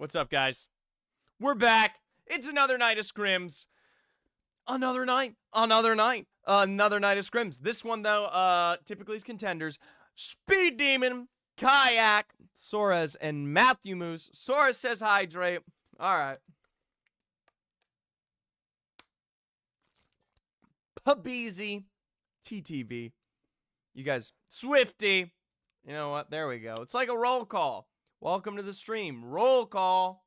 What's up, guys? We're back. It's another night of scrims. Another night of scrims. This one, though, typically is contenders. Speed Demon, Kayak, Soares, and Matthew Moose. Soares says hydrate. All right. Pabeezy, TTV. You guys, Swifty. You know what? There we go. It's like a roll call. Welcome to the stream. Roll call.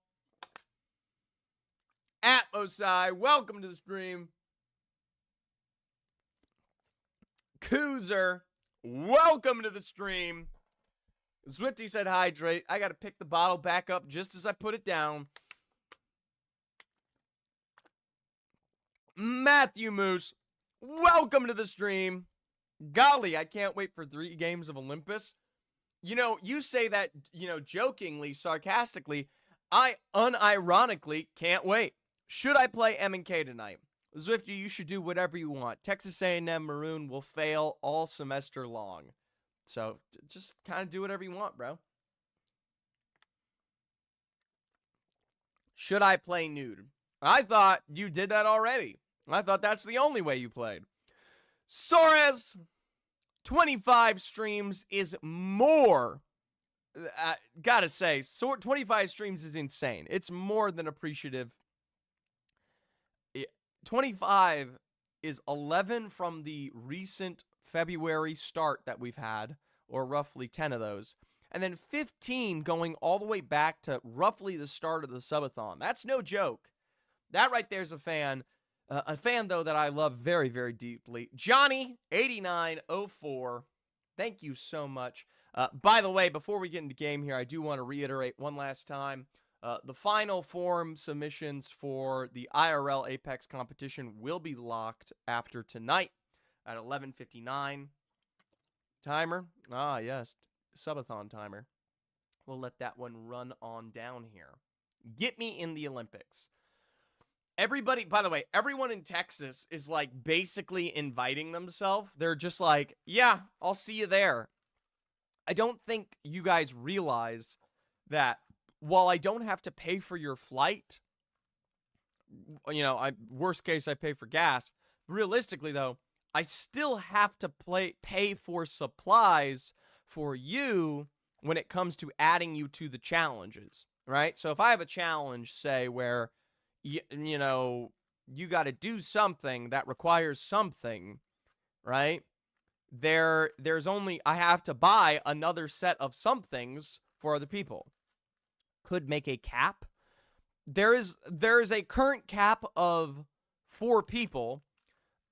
Atmosai, welcome to the stream. Coozer, welcome to the stream. Swifty said hydrate. I got to pick the bottle back up just as I put it down. Matthew Moose, welcome to the stream. Golly, I can't wait for 3 games of Olympus. You know, you say that, jokingly, sarcastically. I unironically can't wait. Should I play M&K tonight? Zwifty, you should do whatever you want. Texas A&M Maroon will fail all semester long. So, just kind of do whatever you want, bro. Should I play nude? I thought you did that already. I thought that's the only way you played. Soares, 25 streams is more. Gotta say, 25 streams is insane. It's more than appreciative. 25 is 11 from the recent February start that we've had, or roughly 10 of those. And then 15 going all the way back to roughly the start of the subathon. That's no joke. That right there's a fan. A fan, though, that I love very, very deeply. Johnny8904. Thank you so much. By the way, before we get into game here, I do want to reiterate one last time. The final form submissions for the IRL Apex competition will be locked after tonight at 11:59. Timer? Ah, yes. Subathon timer. We'll let that one run on down here. Get me in the Olympics. Everybody, by the way, everyone in Texas is like basically inviting themselves. They're just like, yeah, I'll see you there. I don't think you guys realize that while I don't have to pay for your flight, worst case, I pay for gas. Realistically, though, I still have to pay for supplies for you when it comes to adding you to the challenges, right? So if I have a challenge, say, where you got to do something that requires something, right? There's only, I have to buy another set of somethings for other people. Could make a cap. There is a current cap of 4 people,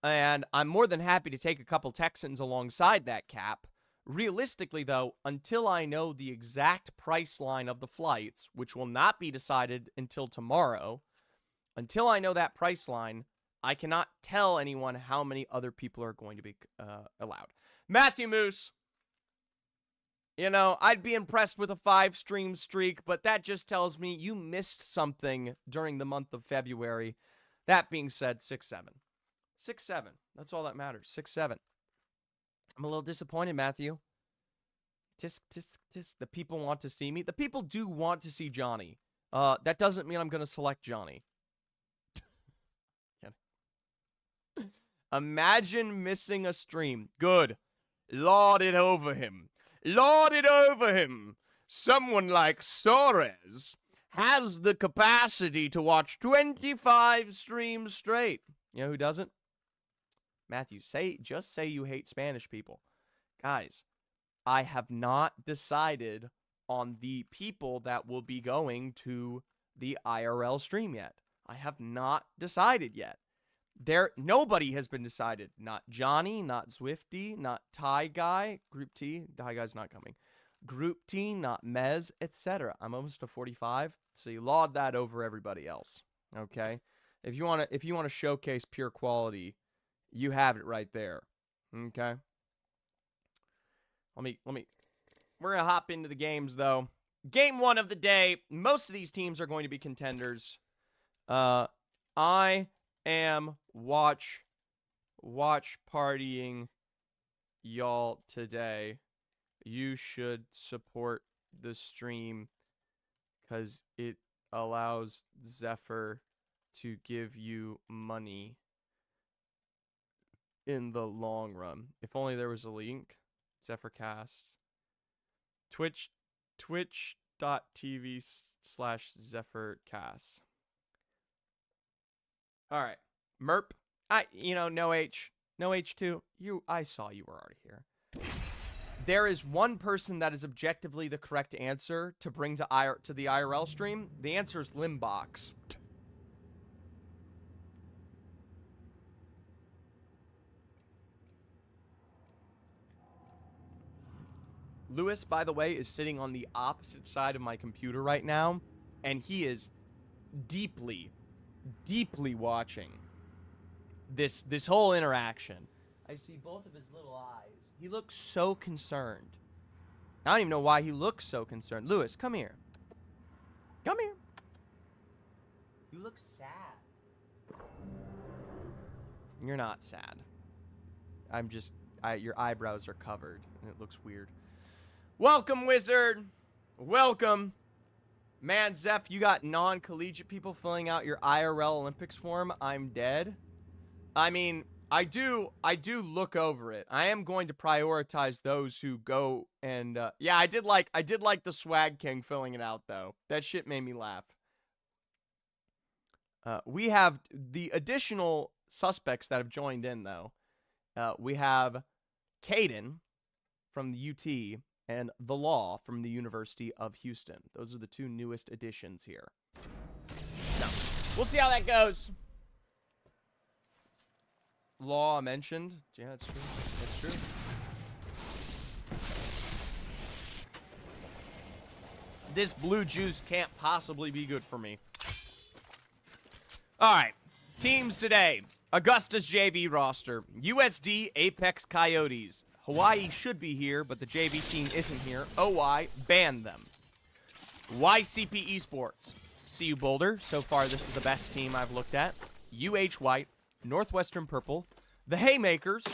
and I'm more than happy to take a couple Texans alongside that cap. Realistically, though, until I know the exact price line of the flights, which will not be decided until tomorrow, until I know that price line, I cannot tell anyone how many other people are going to be allowed. Matthew Moose, I'd be impressed with a 5-stream streak, but that just tells me you missed something during the month of February. That being said, 6-7. 6-7. That's all that matters. 6-7. I'm a little disappointed, Matthew. Tisk. The people want to see me. The people do want to see Johnny. That doesn't mean I'm going to select Johnny. Imagine missing a stream. Good. Lord it over him. Lord it over him. Someone like Soares has the capacity to watch 25 streams straight. You know who doesn't? Matthew, just say you hate Spanish people. Guys, I have not decided on the people that will be going to the IRL stream yet. I have not decided yet. Nobody has been decided. Not Johnny, not Zwifty, not Ty Guy, Group T. Ty Guy's not coming. Group T, not Mez, etc. I'm almost to 45, so you laud that over everybody else. Okay? If you want to showcase pure quality, you have it right there. Okay? Let me we're going to hop into the games though. Game 1 of the day. Most of these teams are going to be contenders. I am watch partying y'all today. You should support the stream because it allows Zephyr to give you money in the long run. If only there was a link. Zephyrcast. Twitch.tv/ZephyrCast. Alright. Merp. No H. No H2. I saw you were already here. There is one person that is objectively the correct answer to bring to the IRL stream. The answer is Limbox. Lewis, by the way, is sitting on the opposite side of my computer right now, and he is deeply, deeply watching this whole interaction. I see both of his little eyes. He looks so concerned. I don't even know why he looks so concerned. Lewis, come here. Come here. You look sad. You're not sad. Your eyebrows are covered, and it looks weird. Welcome, Wizard. Welcome. Man, Zeph, you got non-collegiate people filling out your IRL Olympics form. I'm dead. I mean, I do look over it. I am going to prioritize those who go and yeah, I did like the Swag King filling it out though. That shit made me laugh. We have the additional suspects that have joined in though. We have Caden from the UT and The Law from the University of Houston. Those are the two newest additions here. So, we'll see how that goes. Law mentioned. Yeah, that's true. That's true. This blue juice can't possibly be good for me. All right. Teams today. Augusta's JV roster. USD Apex Coyotes. Hawaii should be here, but the JV team isn't here. OI banned them. YCP Esports. CU Boulder. So far, this is the best team I've looked at. UH White. Northwestern Purple. The Haymakers.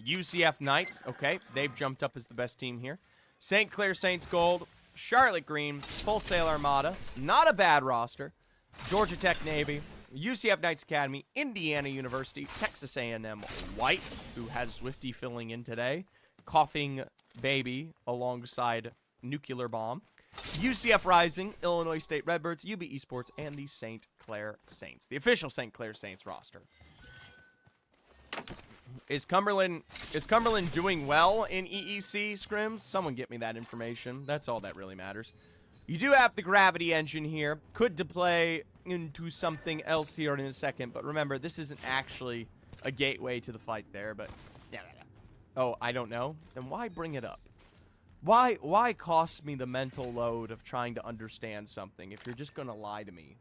UCF Knights. Okay, they've jumped up as the best team here. St. Clair Saints Gold. Charlotte Green. Full Sail Armada. Not a bad roster. Georgia Tech Navy. UCF Knights Academy, Indiana University, Texas A&M White, who has Swifty filling in today, Coughing Baby alongside Nuclear Bomb, UCF Rising, Illinois State Redbirds, UB Esports, and the St. Clair Saints, the official St. Clair Saints roster. Is Cumberland doing well in EEC, Scrims? Someone get me that information. That's all that really matters. You do have the Gravity Engine here. Could deploy into something else here in a second, but remember, this isn't actually a gateway to the fight there, but... Oh, I don't know? Then why bring it up? Why cost me the mental load of trying to understand something if you're just gonna lie to me?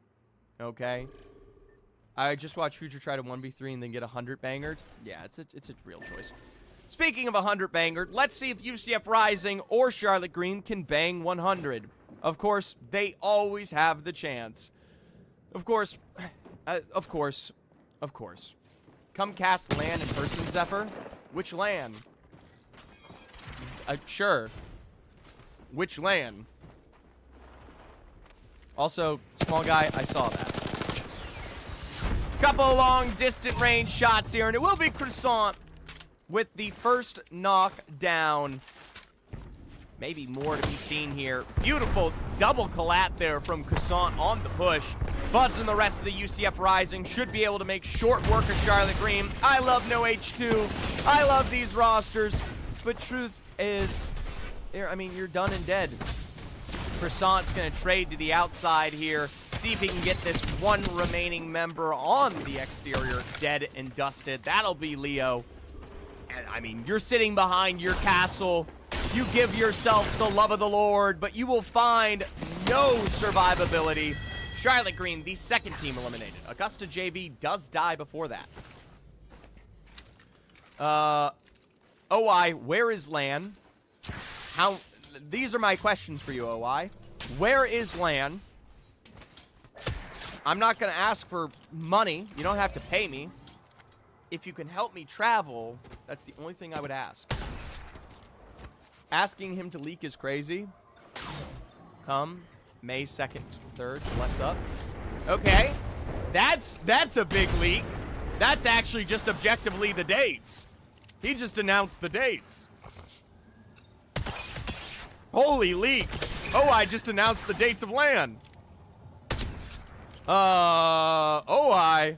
Okay? I just watched Future try to 1v3 and then get 100 bangered. Yeah, it's a real choice. Speaking of 100 bangered, let's see if UCF Rising or Charlotte Green can bang 100. Of course, they always have the chance. Of course. Come cast land in person, Zephyr. Which land? Sure. Which land? Also, small guy, I saw that. Couple of long, distant range shots here, and it will be Croissant with the first knock down. Maybe more to be seen here. Beautiful double collat there from Croissant on the push. Buzz and the rest of the UCF Rising should be able to make short work of Charlotte Green. I love no H2. I love these rosters. But truth is, you're done and dead. Croissant's going to trade to the outside here. See if he can get this one remaining member on the exterior dead and dusted. That'll be Leo. And, you're sitting behind your castle. You give yourself the love of the Lord, but you will find no survivability. Charlotte Green, the second team eliminated. Augusta JV does die before that. OI, where is LAN? These are my questions for you, OI. Where is LAN? I'm not going to ask for money. You don't have to pay me. If you can help me travel, that's the only thing I would ask. Asking him to leak is crazy. Come, May 2nd, 3rd, less up. Okay. That's a big leak. That's actually just objectively the dates. He just announced the dates. Holy leak. Oh, I just announced the dates of LAN. OI.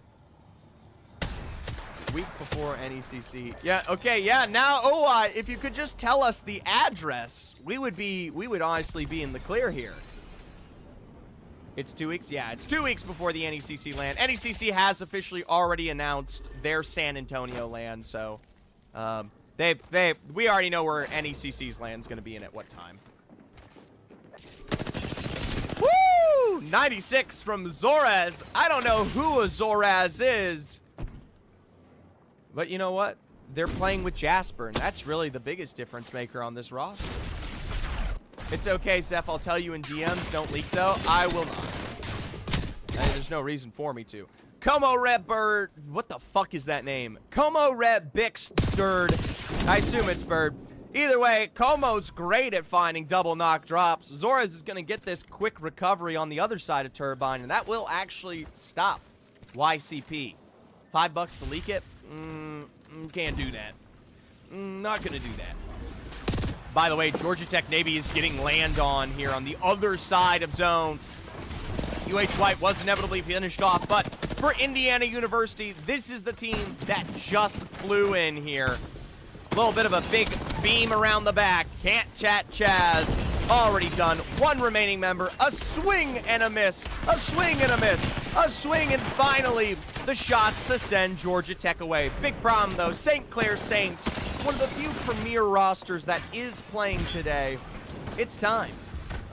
Week before NECC. Yeah, okay, yeah, now OI, if you could just tell us the address, we would honestly be in the clear here. It's 2 weeks? Yeah, it's 2 weeks before the NECC LAN. NECC has officially already announced their San Antonio LAN, so we already know where NECC's LAN is going to be and at what time. Woo! 96 from Zorez. I don't know who a Zorez is, but you know what? They're playing with Jasper, and that's really the biggest difference maker on this roster. It's okay, Zeph. I'll tell you in DMs. Don't leak, though. I will not. There's no reason for me to. Como Rep Bird. What the fuck is that name? Como Rep Bix Bird. I assume it's Bird. Either way, Como's great at finding double knock drops. Zorez is going to get this quick recovery on the other side of Turbine, and that will actually stop YCP. $5 to leak it? Can't do that. Not going to do that. By the way, Georgia Tech Navy is getting land on here on the other side of zone. UH White was inevitably finished off, but for Indiana University, this is the team that just flew in here. A little bit of a big beam around the back. Can't chat Chaz. Already done. One remaining member. A swing and a miss. A swing and a miss. A swing, and finally the shots to send Georgia Tech away. Big problem, though. St. Clair Saints, one of the few premier rosters that is playing today. It's time.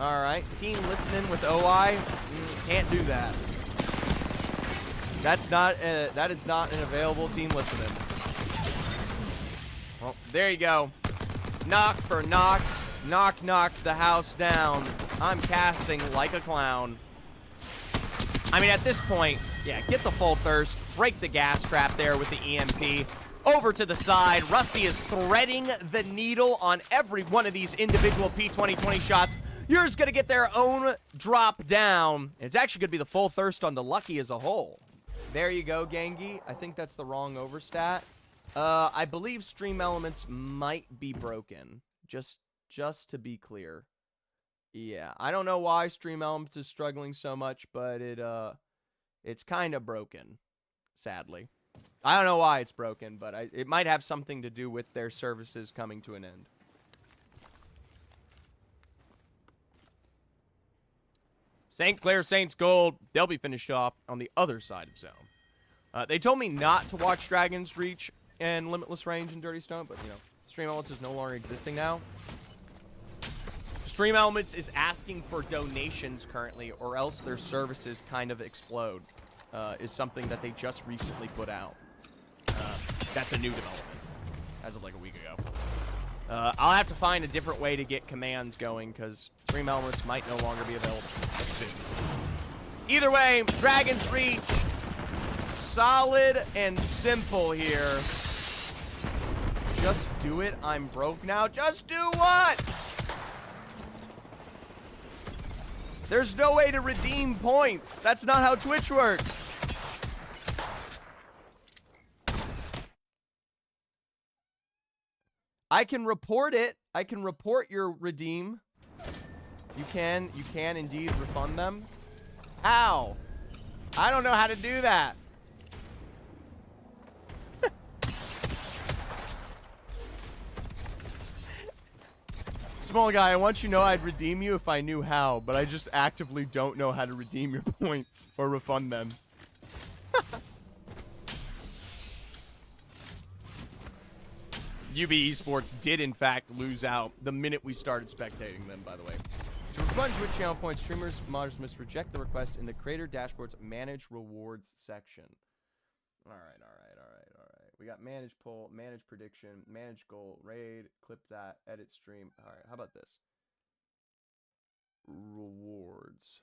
All right. Team listening with OI. Can't do that. That is not an available team listening. Well, there you go. Knock for knock. Knock, knock the house down. I'm casting like a clown. I mean, at this point, yeah, get the full thirst. Break the gas trap there with the EMP. Over to the side. Rusty is threading the needle on every one of these individual P2020 shots. You're just going to get their own drop down. It's actually going to be the full thirst on the Lucky as a whole. There you go, Gangi. I think that's the wrong overstat. I believe Stream Elements might be broken. Just to be clear. Yeah, I don't know why Stream Elements is struggling so much, but it's kind of broken, sadly. I don't know why it's broken, but it might have something to do with their services coming to an end. St. Clair Saints Gold, they'll be finished off on the other side of zone. They told me not to watch Dragons Reach and Limitless Range and Dirty Stone, but, you know, Stream Elements is no longer existing now. Stream Elements is asking for donations currently, or else their services kind of explode, is something that they just recently put out. That's a new development, as of like a week ago. I'll have to find a different way to get commands going, because Stream Elements might no longer be available soon. Either way, Dragon's Reach, solid and simple here. Just do it. I'm broke now. Just do what? There's no way to redeem points. That's not how Twitch works. I can report it. I can report your redeem. You can indeed refund them. How? I don't know how to do that. Small guy, I want you to know I'd redeem you if I knew how, but I just actively don't know how to redeem your points or refund them. UB Esports did, in fact, lose out the minute we started spectating them, by the way. To refund Twitch channel points, streamers, modders must reject the request in the Creator Dashboard's Manage Rewards section. All right. We got Manage Poll, Manage Prediction, Manage Goal, Raid, Clip That, Edit Stream. All right, how about this? Rewards.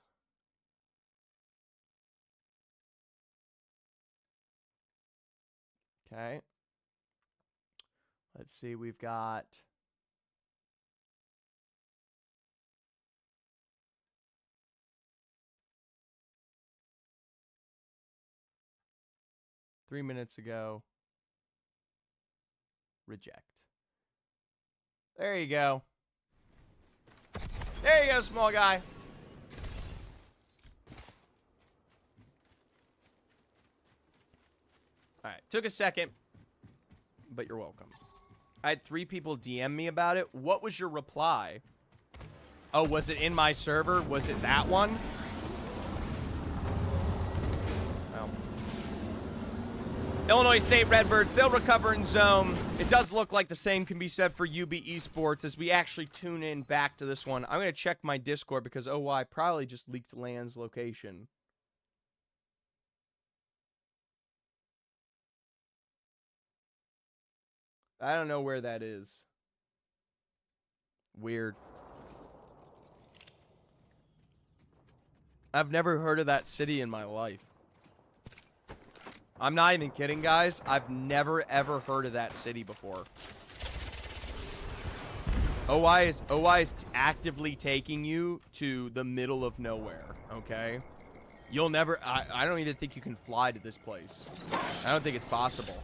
Okay. Let's see, we've got... 3 minutes ago. Reject. There you go. There you go, small guy. Alright, took a second, but you're welcome. I had 3 people DM me about it. What was your reply? Oh, was it in my server? Was it that one? Well. Illinois State Redbirds, they'll recover in zone. It does look like the same can be said for UB Esports as we actually tune in back to this one. I'm going to check my Discord because OY probably just leaked Land's location. I don't know where that is. Weird. I've never heard of that city in my life. I'm not even kidding, guys. I've never, ever heard of that city before. OI is actively taking you to the middle of nowhere, okay? You'll never... I don't even think you can fly to this place. I don't think it's possible.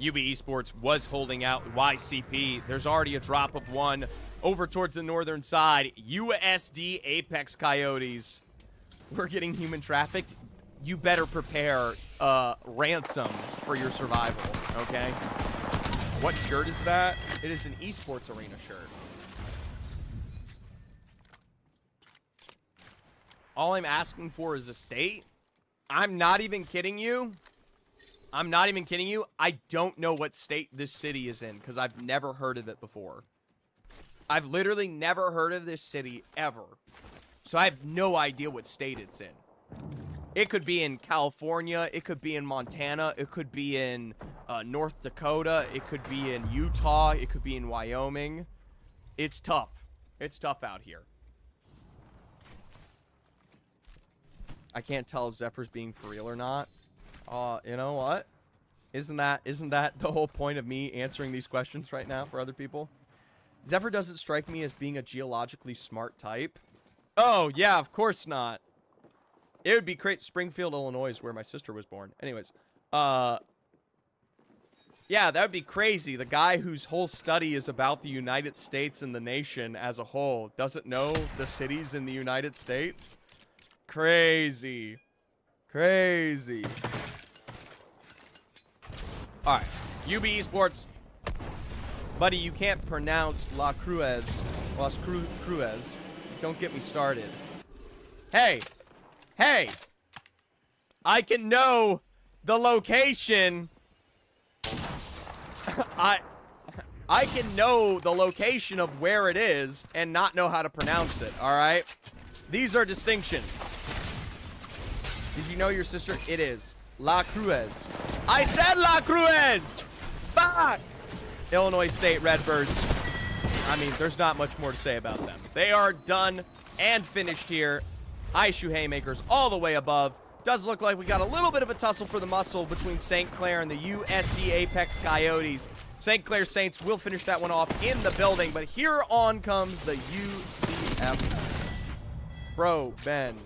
UB Esports was holding out YCP. There's already a drop of 1 over towards the northern side. USD Apex Coyotes. We're getting human trafficked. You better prepare ransom for your survival, okay? What shirt is that? It is an esports arena shirt. All I'm asking for is a state. I'm not even kidding you. I'm not even kidding you. I don't know what state this city is in because I've never heard of it before. I've literally never heard of this city ever. So I have no idea what state it's in. It could be in California. It could be in Montana. It could be in North Dakota. It could be in Utah. It could be in Wyoming. It's tough. It's tough out here. I can't tell if Zephyr's being for real or not. You know what? Isn't that the whole point of me answering these questions right now for other people? Zephyr doesn't strike me as being a geologically smart type. Oh, yeah, of course not. It would be great. Springfield, Illinois is where my sister was born. Anyways, yeah, that would be crazy. The guy whose whole study is about the United States and the nation as a whole doesn't know the cities in the United States? Crazy. Crazy. Alright, UB Esports. Buddy, you can't pronounce Las Cruces. Don't get me started. Hey! Hey! I can know the location. I can know the location of where it is and not know how to pronounce it, alright? These are distinctions. Did you know your sister? It is. La Cruz. I said La Cruz! Fuck! Illinois State Redbirds. I mean, there's not much more to say about them. They are done and finished here. Ice Shoe Haymakers all the way above. Does look like we got a little bit of a tussle for the muscle between St. Clair and the USD Apex Coyotes. St. Clair Saints will finish that one off in the building, but here on comes the UCF. Bro, Ben.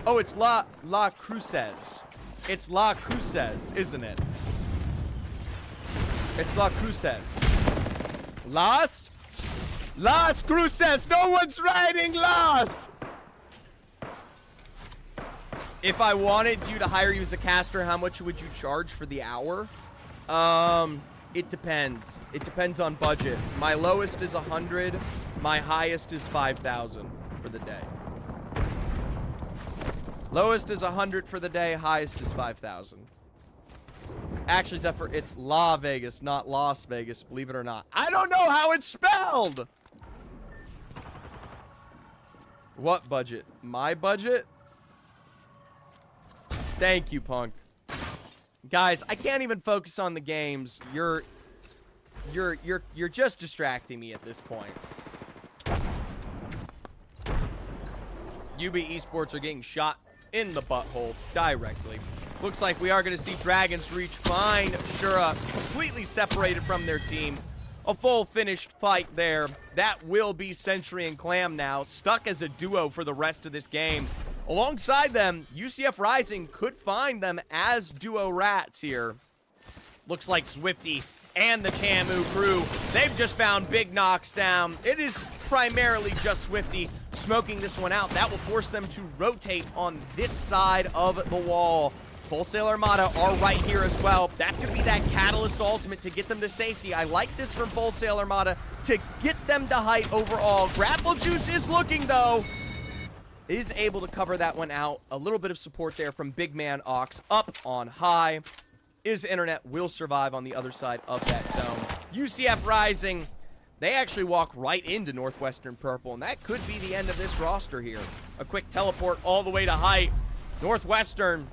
Oh, it's La Cruces. It's La Cruces, isn't it? It's La Cruces. Las Cruces. No one's riding Las. If I wanted you to hire you as a caster, how much would you charge for the hour? It depends. It depends on budget. My lowest is 100. My highest is 5,000 for the day. Lowest is 100 for the day. Highest is 5,000. Actually, Zephyr, it's La Vegas, not Las Vegas, believe it or not. I don't know how it's spelled! What budget? My budget? Thank you, Punk. Guys, I can't even focus on the games. You're just distracting me at this point. UB Esports are getting shot in the butthole directly. Looks like we are going to see Dragons reach. Fine, Shura completely separated from their team. A full finished fight there. That will be Sentry and Clam now, stuck as a duo for the rest of this game. Alongside them, UCF Rising could find them as duo rats here. Looks like Swifty and the Tamu crew, they've just found big knocks down. It is primarily just Swifty smoking this one out. That will force them to rotate on this side of the wall. Full Sail Armada are right here as well. That's going to be that catalyst ultimate to get them to safety. I like this from Full Sail Armada to get them to height overall. Grapple Juice is looking, though. Is able to cover that one out. A little bit of support there from Big Man Ox up on high. Is Internet will survive on the other side of that zone. UCF Rising, they actually walk right into Northwestern Purple, and that could be the end of this roster here. A quick teleport all the way to height. Northwestern,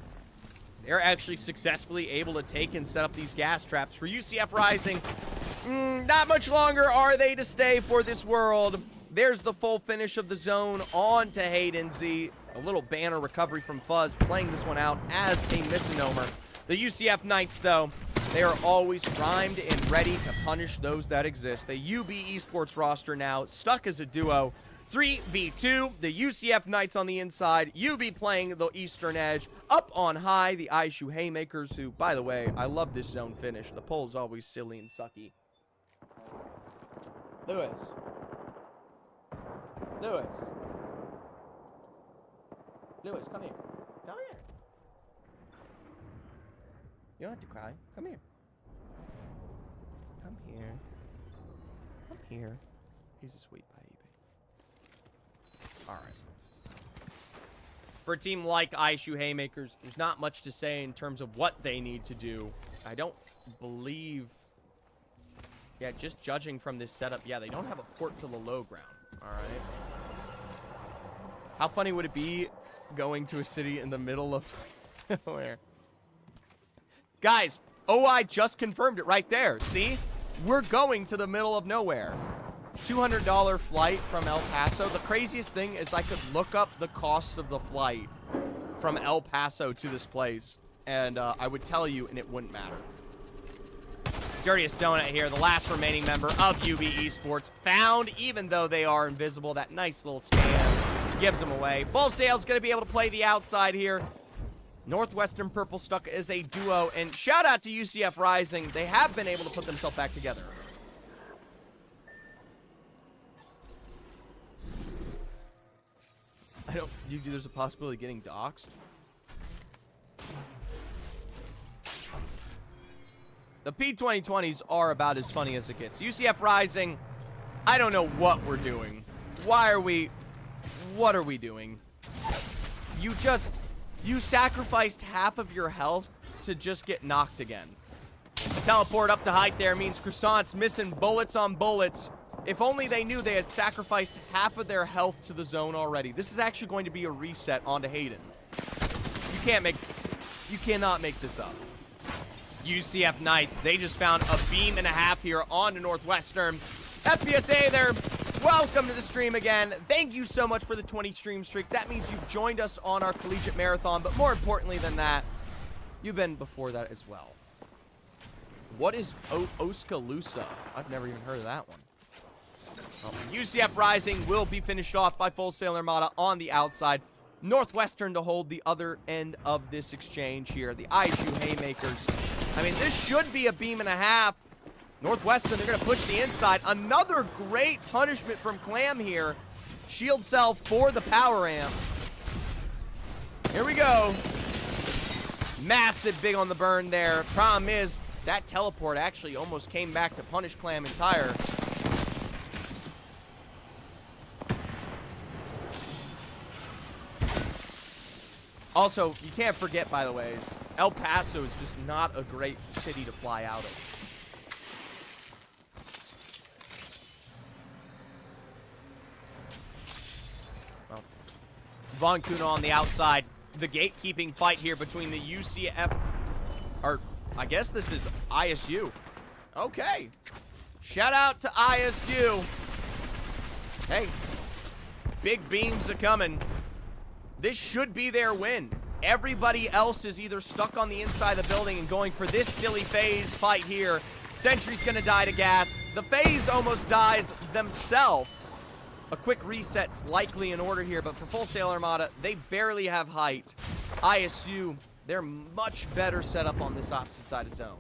they're actually successfully able to take and set up these gas traps. For UCF Rising, not much longer are they to stay for this world. There's the full finish of the zone on to Hayden Z. A little banner recovery from Fuzz, playing this one out as a misnomer. The UCF Knights, though, they are always primed and ready to punish those that exist. The UB Esports roster now stuck as a duo. 3v2, the UCF Knights on the inside, UB playing the Eastern Edge. Up on high, the ISU Haymakers, who, by the way, I love this zone finish. The pole's always silly and sucky. Lewis. Lewis, come here. Come here. You don't have to cry. Come here. Come here. Come here. He's a sweet baby. Alright. For a team like ISU Haymakers, there's not much to say in terms of what they need to do. I don't believe... Yeah, just judging from this setup, yeah, they don't have a port to the low ground. Alright. How funny would it be going to a city in the middle of nowhere? Guys, OI just confirmed it right there. See? We're going to the middle of nowhere. $200 flight from El Paso. The craziest thing is I could look up the cost of the flight from El Paso to this place, and I would tell you, and it wouldn't matter. Dirtiest Donut here, the last remaining member of UB Esports, found, even though they are invisible. That nice little scan gives them away. Full Sail's going to be able to play the outside here. Northwestern Purple stuck as a duo, and shout out to UCF Rising. They have been able to put themselves back together. There's a possibility of getting doxxed. The P2020s are about as funny as it gets. UCF Rising, I don't know what we're doing. What are we doing? You sacrificed half of your health to just get knocked again. Teleport up to height there means Croissant's missing bullets on bullets. If only they knew they had sacrificed half of their health to the zone already. This is actually going to be a reset onto Hayden. You can't make this. You cannot make this up. UCF Knights, they just found a beam and a half here on to Northwestern. FPSA, they're welcome to the stream again. Thank you so much for the 20 stream streak. That means you've joined us on our collegiate marathon, but more importantly than that, you've been before that as well. What is Oskaloosa? I've never even heard of that one. Well, UCF Rising will be finished off by Full Sail Armada on the outside. Northwestern to hold the other end of this exchange here. The ISU Haymakers. I mean, this should be a beam and a half. Northwestern, they're going to push the inside. Another great punishment from Clam here. Shield cell for the power amp. Here we go. Massive big on the burn there. Problem is, that teleport actually almost came back to punish Clam entire. Also, you can't forget, by the way, El Paso is just not a great city to fly out of. Well, Von Kuna on the outside. The gatekeeping fight here between the UCF, or I guess this is ISU. Okay. Shout out to ISU. Hey, big beams are coming. This should be their win. Everybody else is either stuck on the inside of the building and going for this silly phase fight here. Sentry's gonna die to gas. The phase almost dies themselves. A quick reset's likely in order here, but for Full Sail Armada, they barely have height. ISU, they're much better set up on this opposite side of zone.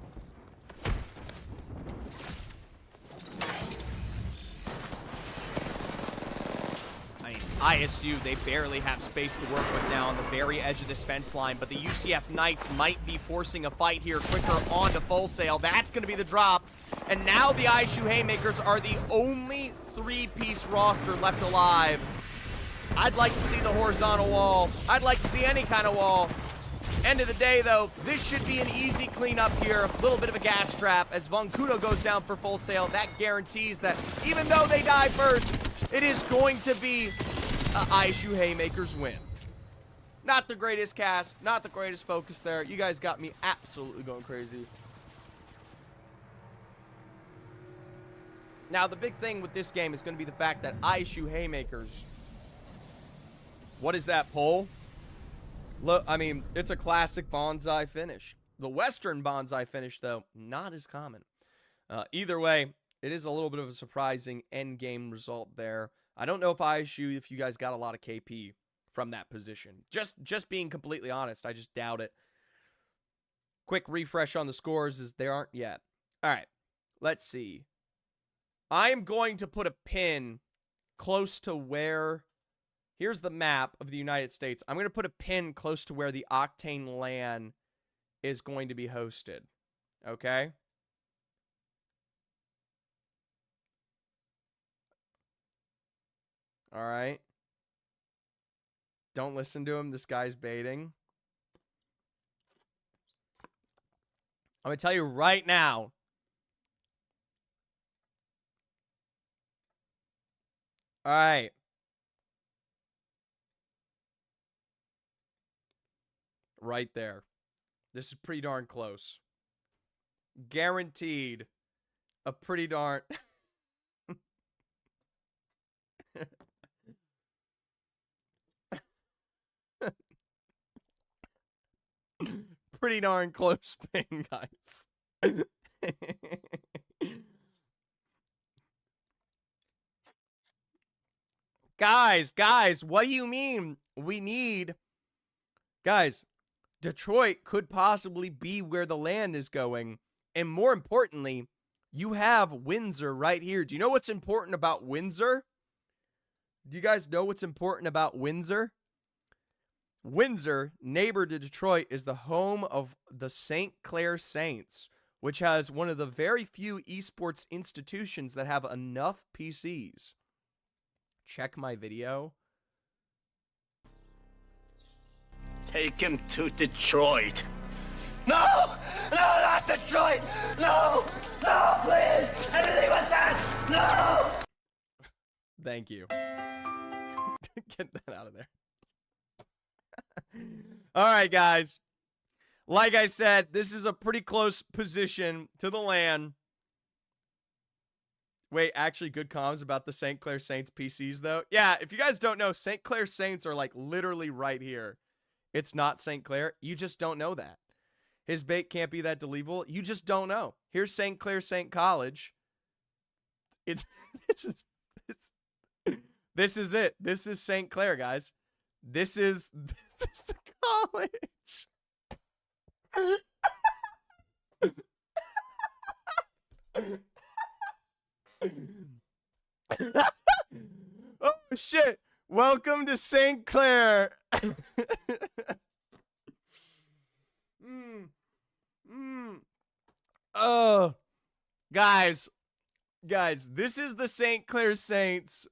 ISU, they barely have space to work with now on the very edge of this fence line, but the UCF Knights might be forcing a fight here quicker onto Full Sail. That's going to be the drop. And now the ISU Haymakers are the only three-piece roster left alive. I'd like to see the horizontal wall. I'd like to see any kind of wall. End of the day, though, this should be an easy cleanup here. A little bit of a gas trap as Von Kudo goes down for Full Sail. That guarantees that even though they die first, it is going to be ISU Haymakers win. Not the greatest cast, not the greatest focus there. You guys got me absolutely going crazy. Now, the big thing with this game is going to be the fact that ISU Haymakers... What is that poll? Look, I mean, it's a classic bonsai finish. The Western bonsai finish, though, not as common. Either way, it is a little bit of a surprising end game result there. I don't know if ISU, if you guys got a lot of KP from that position. Just being completely honest, I just doubt it. Quick refresh on the scores as they aren't yet. All right, let's see. I am going to put a pin close to where... Here's the map of the United States. I'm going to put a pin close to where the Octane LAN is going to be hosted. Okay? All right. Don't listen to him. This guy's baiting. I'm going to tell you right now. All right. Right there. This is pretty darn close. Guaranteed a pretty darn... pretty darn close pin, guys. Guys, what do you mean? We need... Guys, Detroit could possibly be where the land is going. And more importantly, you have Windsor right here. Do you know what's important about Windsor? Do you guys know what's important about Windsor? Windsor, neighbor to Detroit, is the home of the St. Clair Saints, which has one of the very few esports institutions that have enough PCs. Check my video. Take him to Detroit. No! No, not Detroit! No! No, please! Anything but that! No! Thank you. Get that out of there. All right, guys. Like I said, this is a pretty close position to the LAN. Wait, actually, good comms about the St. Clair Saints PCs, though. Yeah, if you guys don't know, St. Clair Saints are, like, literally right here. It's not St. Clair. You just don't know that. His bait can't be that believable. You just don't know. Here's St. Clair Saint College. It's this is it. This is St. Clair, guys. This is the college. Oh shit. Welcome to St. Clair. Oh, guys, this is the St. Clair Saints.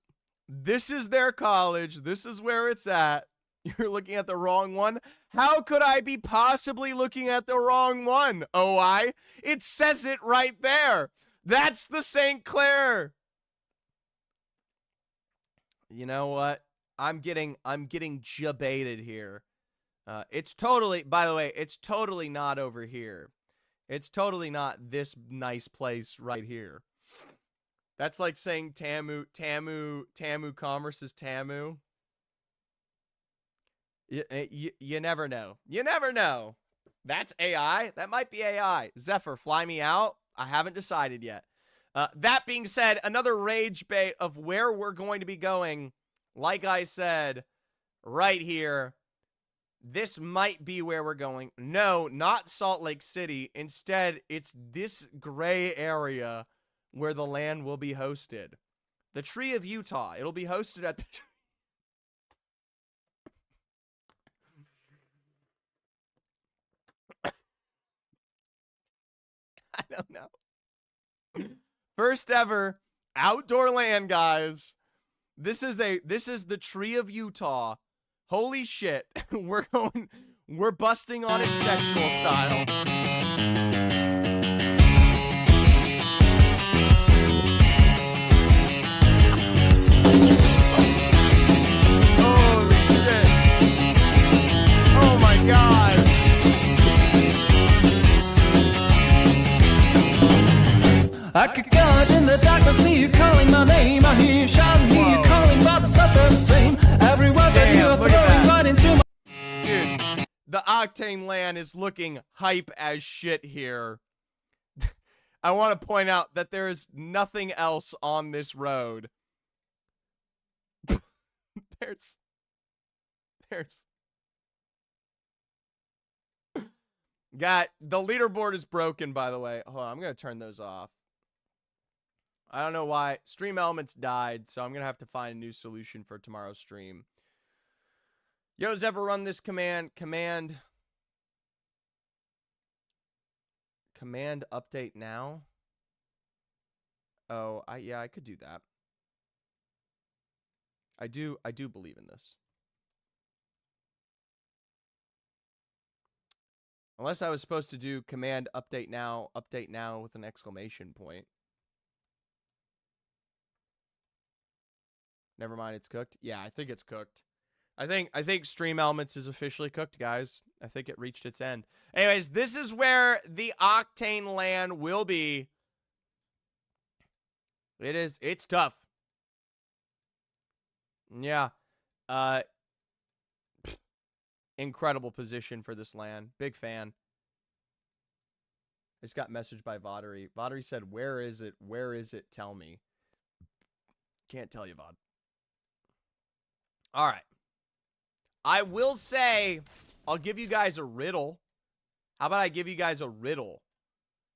This is their college. This is where it's at. You're looking at the wrong one. How could I be possibly looking at the wrong one, OI? It says it right there. That's the St. Clair. You know what? I'm getting jabaited here. It's totally, by the way, it's totally not over here. It's totally not this nice place right here. That's like saying Tamu Commerce is Tamu. You never know. You never know. That's AI. That might be AI. Zephyr, fly me out. I haven't decided yet. That being said, another rage bait of where we're going to be going. Like I said, right here. This might be where we're going. No, not Salt Lake City. Instead, it's this gray area where the LAN will be hosted. The Tree of Utah. It'll be hosted at the... I don't know. First ever outdoor LAN, guys. This is the Tree of Utah. Holy shit. We're busting on it sexual style. Holy shit. Oh my god. I could go out in the darkness, see you calling my name. I hear you shouting, hear you calling, but it's not the same. Every word that you are throwing right into my... Dude, the Octane LAN is looking hype as shit here. I want to point out that there is nothing else on this road. There's... God, the leaderboard is broken, by the way. Hold on, I'm going to turn those off. I don't know why. Stream Elements died, so I'm going to have to find a new solution for tomorrow's stream. Yo's ever run this command? Command update now? Oh, yeah, I could do that. I do believe in this. Unless I was supposed to do command update now with an exclamation point. Never mind, it's cooked. Yeah, I think it's cooked. I think Stream Elements is officially cooked, guys. I think it reached its end. Anyways, this is where the Octane LAN will be. It's tough. Yeah. Incredible position for this LAN. Big fan. I just got messaged by Voddery. Voddery said, "Where is it? Where is it? Tell me." Can't tell you, Vod. All right. I will say, I'll give you guys a riddle. How about I give you guys a riddle?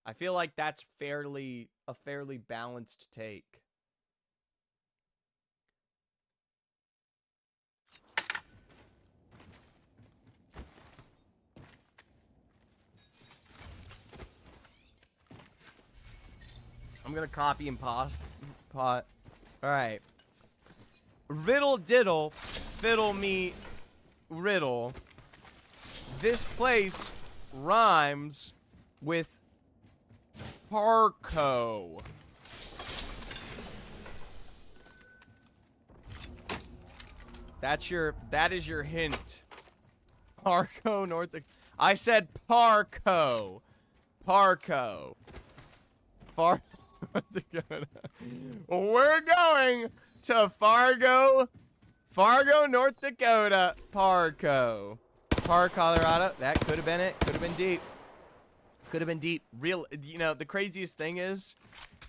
I feel like that's a fairly balanced take. I'm gonna copy and paste. All right. Riddle diddle, fiddle me, riddle. This place rhymes with Parco. That is your hint. Parco, North Dakota. I said Parco. Parco. North Dakota. We're going to Fargo, North Dakota. Parco. Colorado. That could have been it. Could have been deep. Could have been deep. Real, you know, the craziest thing is,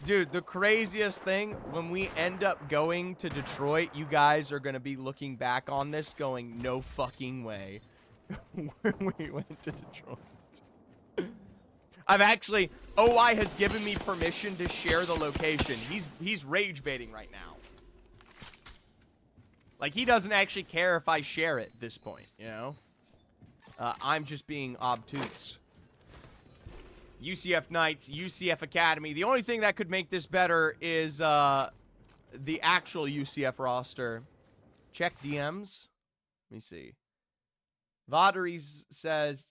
dude, the craziest thing, when we end up going to Detroit, you guys are going to be looking back on this going, no fucking way. When we went to Detroit. I've actually, OI has given me permission to share the location. He's rage baiting right now. Like, he doesn't actually care if I share it at this point, you know? I'm just being obtuse. UCF Knights, UCF Academy. The only thing that could make this better is the actual UCF roster. Check DMs. Let me see. Vodderies says,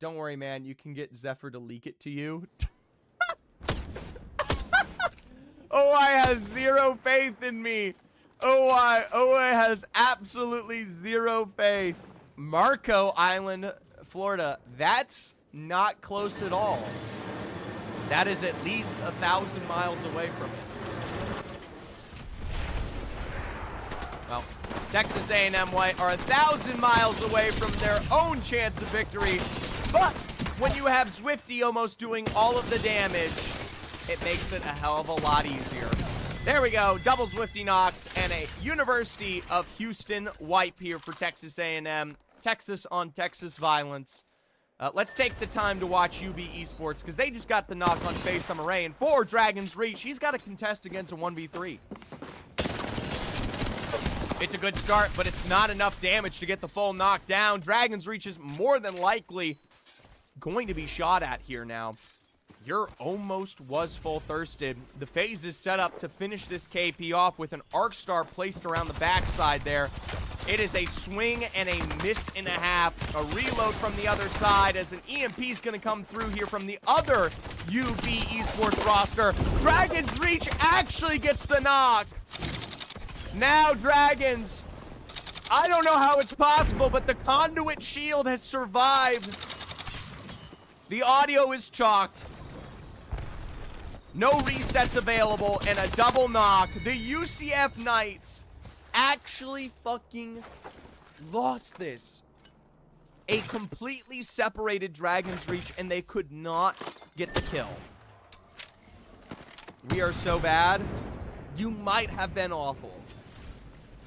"Don't worry, man. You can get Zephyr to leak it to you." OI has zero faith in me. OI has absolutely zero faith. Marco Island, Florida. That's not close at all. That is at least 1,000 miles away from it. Well, Texas A&M White are 1,000 miles away from their own chance of victory. But when you have Zwifty almost doing all of the damage, it makes it a hell of a lot easier. There we go. Double Swifty knocks and a University of Houston wipe here for Texas A&M. Texas on Texas violence. Let's take the time to watch UB Esports because they just got the knock on FaZe Summer Rae. And for Dragon's Reach, he's got to contest against a 1v3. It's a good start, but it's not enough damage to get the full knockdown. Dragon's Reach is more than likely going to be shot at here now. You're almost was full thirsted. The FaZe is set up to finish this KP off with an Arc Star placed around the backside there. It is a swing and a miss and a half. A reload from the other side as an EMP is going to come through here from the other UB Esports roster. Dragon's Reach actually gets the knock. Now Dragons, I don't know how it's possible, but the Conduit Shield has survived. The audio is chalked. No resets available and a double knock. The UCF Knights actually fucking lost this. A completely separated Dragon's Reach and they could not get the kill. We are so bad. You might have been awful.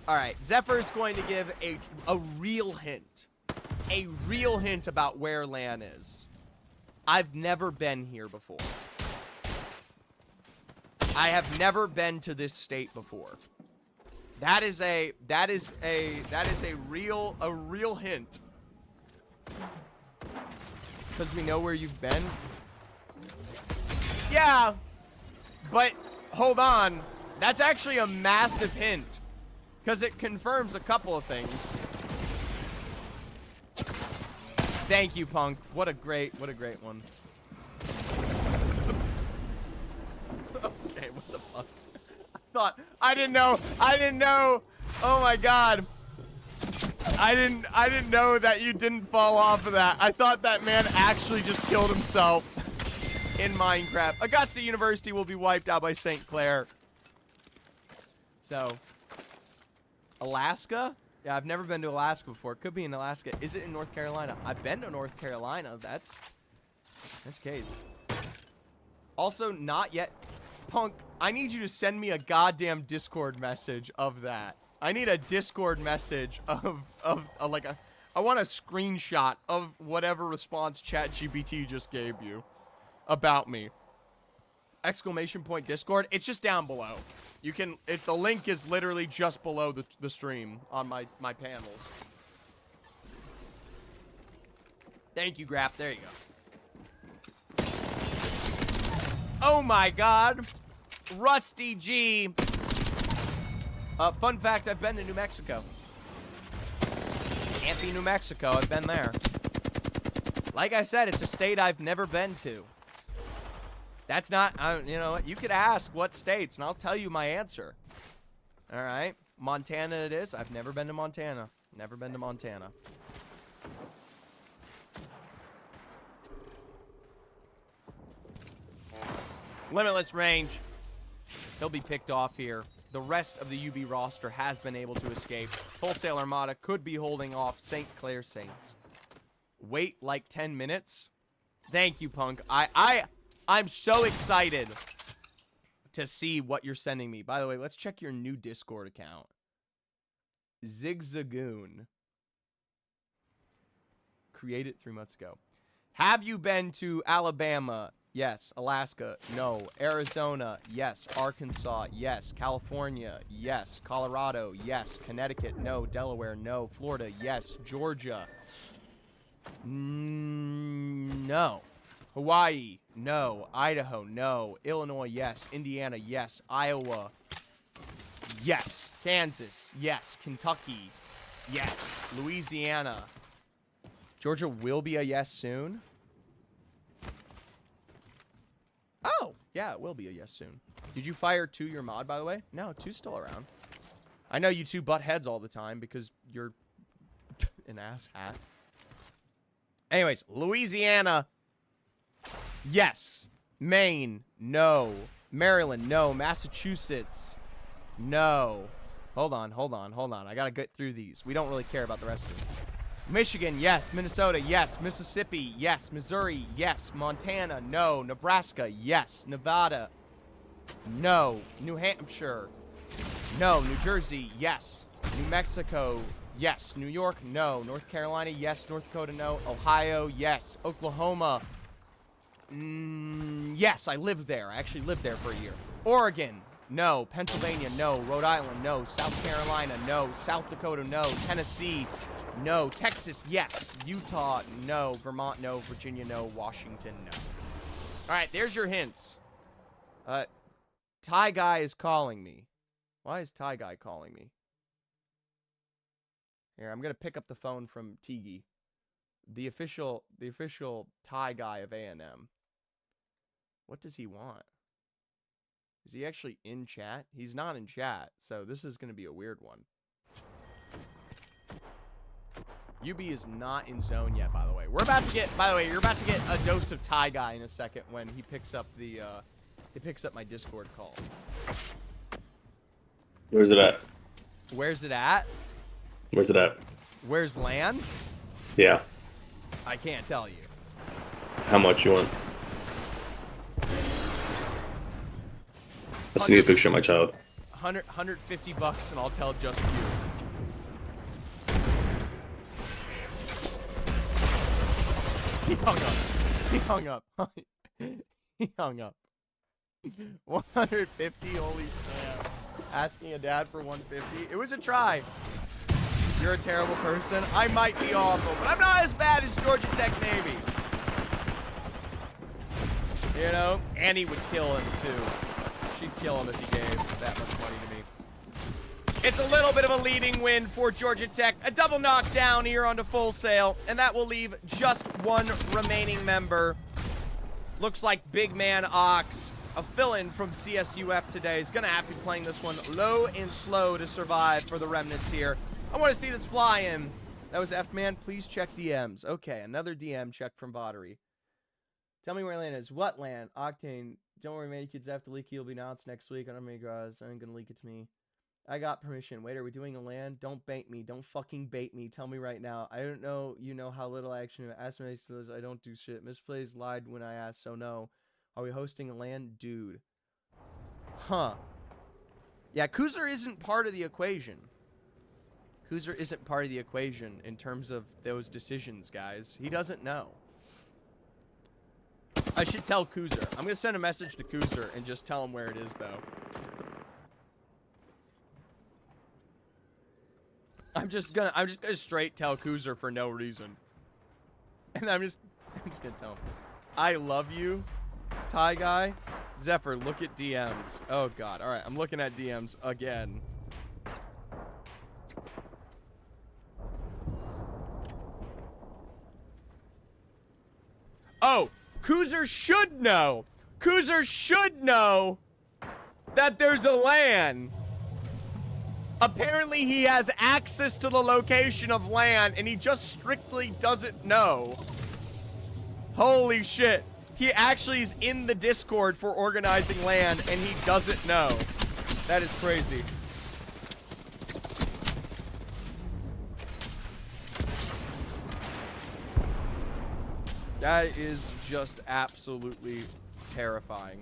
All right, Zephyr is going to give a real hint. A real hint about where LAN is. I've never been here before. I have never been to this state before. That is a real hint. Because we know where you've been. Yeah, but hold on. That's actually a massive hint. Because it confirms a couple of things. Thank you, Punk. What a great one. Okay, what the fuck? I didn't know. Oh my god. I didn't know that you didn't fall off of that. I thought that man actually just killed himself in Minecraft. Augusta University will be wiped out by St. Clair. So, Alaska? Yeah, I've never been to Alaska before. Could be in Alaska. Is it in North Carolina? I've been to North Carolina. That's the case. Also, not yet. Punk, I need you to send me a goddamn Discord message of that. I need a Discord message of like a... I want a screenshot of whatever response ChatGPT just gave you about me. Exclamation point Discord. It's just down below. You can, if the link is literally just below the stream on my panels. Thank you, Grap. There you go. Oh my god. Rusty G. Fun fact, I've been to New Mexico. Amphi, New Mexico. I've been there. Like I said, it's a state I've never been to. That's not, you know what? You could ask what states, and I'll tell you my answer. All right. Montana it is. I've never been to Montana. Never been to Montana. Limitless range. He'll be picked off here. The rest of the UB roster has been able to escape. Wholesale Armada could be holding off St. Clair Saints. Wait like 10 minutes? Thank you, Punk. I'm so excited to see what you're sending me. By the way, let's check your new Discord account. Zigzagoon. Created 3 months ago. Have you been to Alabama? Yes. Alaska? No. Arizona? Yes. Arkansas? Yes. California? Yes. Colorado? Yes. Connecticut? No. Delaware? No. Florida? Yes. Georgia? No. Hawaii? No. Idaho? No. Illinois? Yes. Indiana? Yes. Iowa? Yes. Kansas? Yes. Kentucky? Yes. Louisiana? Georgia will be a yes soon? Oh, yeah, it will be a yes soon. Did you fire 2 your mod, by the way? No, 2's still around. I know you 2 butt heads all the time because you're an ass hat. Anyways, Louisiana, yes. Maine, no. Maryland, no. Massachusetts, no. Hold on. I gotta get through these. We don't really care about the rest of this. Michigan, yes. Minnesota, yes. Mississippi, yes. Missouri, yes. Montana, no. Nebraska, yes. Nevada, no. New Hampshire, no. New Jersey, yes. New Mexico, yes. New York, no. North Carolina, yes. North Dakota, no. Ohio, yes. Oklahoma, yes. I lived there. I actually lived there for a year. Oregon, no. Pennsylvania, no. Rhode Island, no. South Carolina, no. South Dakota, no. Tennessee, no. Texas, yes. Utah, no. Vermont, no. Virginia, no. Washington, no. All right, there's your hints. Ty Guy is calling me. Why is Ty Guy calling me? Here, I'm going to pick up the phone from Tigi, the official Ty Guy of A&M. What does he want? Is he actually in chat? He's not in chat, so this is going to be a weird one. UB is not in zone yet, by the way. We're about to get, by the way, you're about to get a dose of Ty Guy in a second when he picks up the, my Discord call. Where's it at? Where's it at? Where's it at? Where's LAN? Yeah. I can't tell you. How much you want? I'll send you a picture of my child. 150 bucks and I'll tell just you. He hung up. He hung up. He hung up. 150, holy snap. Asking a dad for 150. It was a try. You're a terrible person. I might be awful, but I'm not as bad as Georgia Tech Navy. You know? Annie would kill him too. She'd kill him if he gave that much money to me. It's a little bit of a leading win for Georgia Tech. A double knockdown here onto Full Sail, and that will leave just one remaining member. Looks like Big Man Ox, a fill-in from CSUF today, is going to have to be playing this one low and slow to survive for the remnants here. I want to see this fly in. That was F-Man. Please check DMs. Okay, another DM check from Voddery. Tell me where LAN is. What LAN? Octane. Don't worry, man. Kids have to leak. He'll be announced next week. I don't know how many guys. I ain't going to leak it to me. I got permission. Wait, are we doing a LAN? Don't bait me. Don't fucking bait me. Tell me right now. I don't know. You know how little I actually ask when I suppose I don't do shit. Misplays lied when I asked, so no. Are we hosting a LAN? Dude. Huh. Yeah, Kuzer isn't part of the equation. Kuzer isn't part of the equation in terms of those decisions, guys. He doesn't know. I should tell Kuzer. I'm going to send a message to Kuzer and just tell him where it is, though. I'm just gonna straight tell Kuzer for no reason. And I'm just gonna tell him. I love you, Ty Guy. Zephyr, look at DMs. Oh god. Alright, I'm looking at DMs again. Oh, Kuzer should know. Kuzer should know that there's a LAN. Apparently he has access to the location of LAN and he just strictly doesn't know. Holy shit. He actually is in the Discord for organizing LAN and he doesn't know. That is crazy. That is just absolutely terrifying.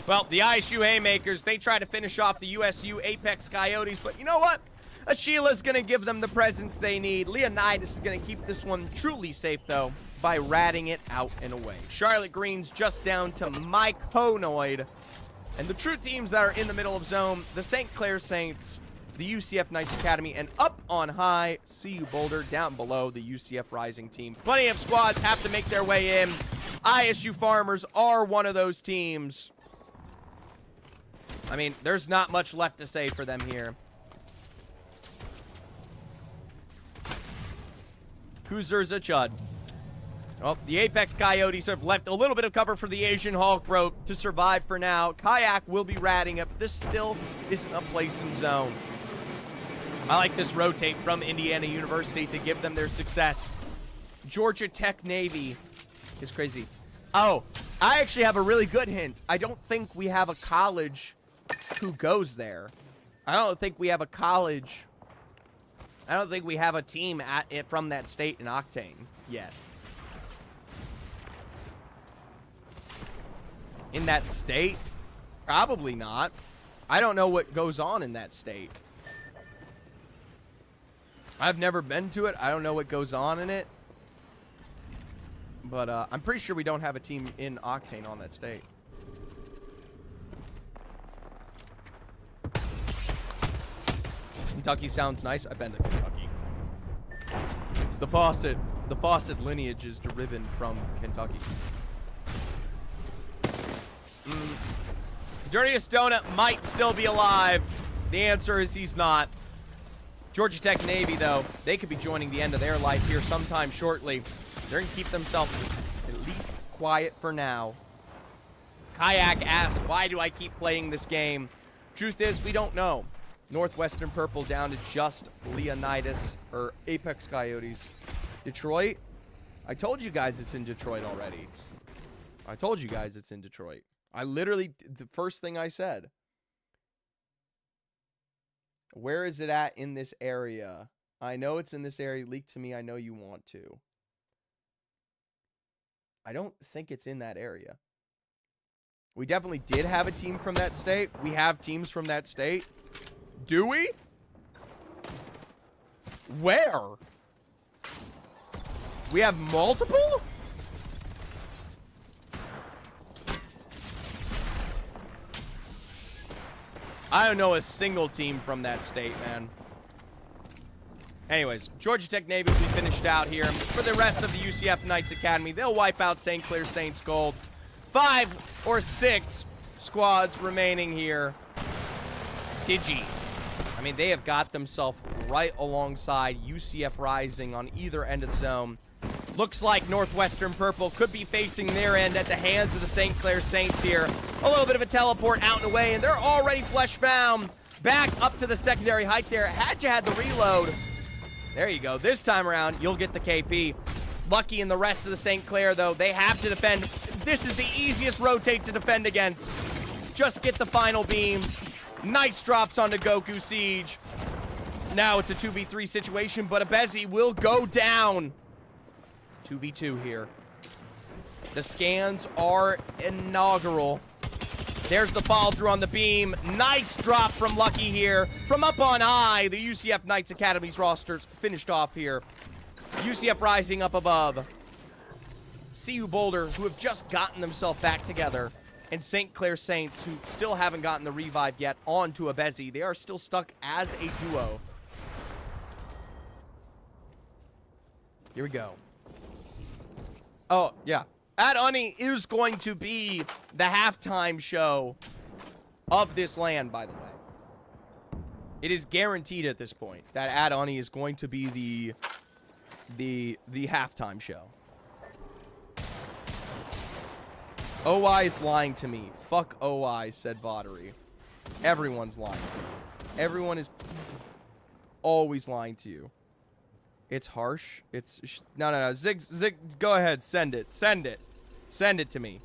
Well, the ISU Haymakers, they try to finish off the USU Apex Coyotes, but you know what? Asheila's going to give them the presence they need. Leonidas is going to keep this one truly safe, though, by ratting it out and away. Charlotte Green's just down to Mike Honoid. And the true teams that are in the middle of zone, the St. Clair Saints, the UCF Knights Academy, and up on high, CU Boulder, down below, the UCF Rising team. Plenty of squads have to make their way in. ISU Farmers are one of those teams. I mean, there's not much left to say for them here. Kuzer's a chud. Well, the Apex Coyotes have left a little bit of cover for the Asian Hulk Rope to survive for now. Kayak will be ratting up. This still isn't a place in zone. I like this rotate from Indiana University to give them their success. Georgia Tech Navy is crazy. Oh, I actually have a really good hint. I don't think we have a college who goes there. I don't think we have a college I don't think we have a team from that state in Octane yet. In that state? Probably not. I don't know what goes on in that state. I've never been to it. I don't know what goes on in it. But I'm pretty sure we don't have a team in Octane on that state. Kentucky sounds nice. I've been to Kentucky. The Fawcett lineage is derived from Kentucky. Dirtiest Donut might still be alive. The answer is he's not. Georgia Tech Navy, though, they could be joining the end of their life here sometime shortly. They're going to keep themselves at least quiet for now. Kayak asked, why do I keep playing this game? Truth is, we don't know. Northwestern Purple down to just Leonidas, or Apex Coyotes. Detroit? I told you guys it's in Detroit already. I told you guys it's in Detroit. I literally, the first thing I said. Where is it at in this area? I know it's in this area. Leak to me. I know you want to. I don't think it's in that area. We definitely did have a team from that state. We have teams from that state. Do we? Where? We have multiple? I don't know a single team from that state, man. Anyways, Georgia Tech Navy will be finished out here. For the rest of the UCF Knights Academy, they'll wipe out St. Clair Saints Gold. 5 or 6 squads remaining here. Digi. I mean, they have got themselves right alongside UCF Rising on either end of the zone. Looks like Northwestern Purple could be facing their end at the hands of the St. Clair Saints here. A little bit of a teleport out and away, and they're already flesh-bound. Back up to the secondary height there. Had you had the reload. There you go. This time around, you'll get the KP. Lucky in the rest of the St. Clair, though. They have to defend. This is the easiest rotate to defend against. Just get the final beams. Knights drops onto Goku Siege. Now it's a 2v3 situation, but Abezi will go down. 2v2 here. The scans are inaugural. There's the follow through on the beam. Nice drop from Lucky here. From up on high, the UCF Knights Academy's rosters finished off here. UCF Rising up above. CU Boulder, who have just gotten themselves back together. And St. Clair Saints, who still haven't gotten the revive yet, on to Abezi. They are still stuck as a duo. Here we go. Oh, yeah. Ad Honey is going to be the halftime show of this land, by the way. It is guaranteed at this point that Ad Honey is going to be the halftime show. OI is lying to me. Fuck OI, said Voddery. Everyone's lying to you. Everyone is always lying to you. It's harsh. It's... No. Zig, go ahead. Send it. Send it. Send it to me.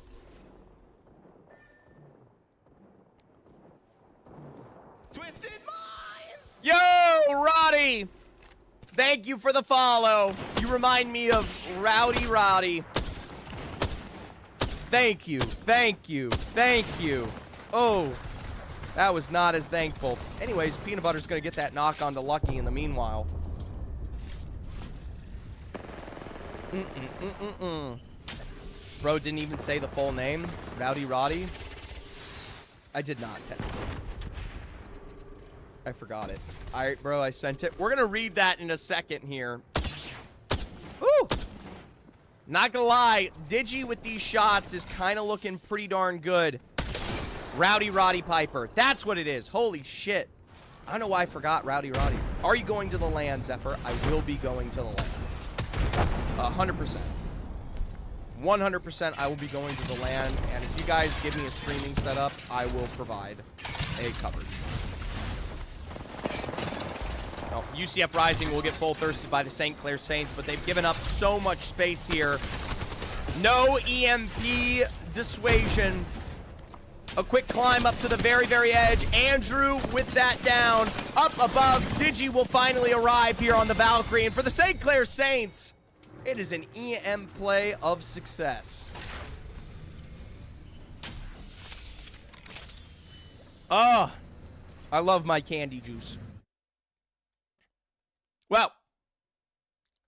Twisted Minds! Yo, Roddy! Thank you for the follow. You remind me of Rowdy Roddy. Thank you. Thank you. Thank you. Oh, that was not as thankful. Anyways, Peanut Butter's going to get that knock onto Lucky in the meanwhile. Bro didn't even say the full name. Rowdy Roddy. I did not, technically. I forgot it. Alright, bro, I sent it. We're going to read that in a second here. Ooh! Not gonna lie, Digi with these shots is kind of looking pretty darn good. Rowdy Roddy Piper. That's what it is. Holy shit. I don't know why I forgot Rowdy Roddy. Are you going to the land, Zephyr? I will be going to the land. 100%. 100% I will be going to the land, and if you guys give me a streaming setup, I will provide a coverage. Well, UCF Rising will get full thirsted by the St. Clair Saints, but they've given up so much space here. No EMP dissuasion. A quick climb up to the very, very edge. Andrew with that down. Up above, Digi will finally arrive here on the Valkyrie. And for the St. Clair Saints, it is an EM play of success. Oh, I love my candy juice. Well,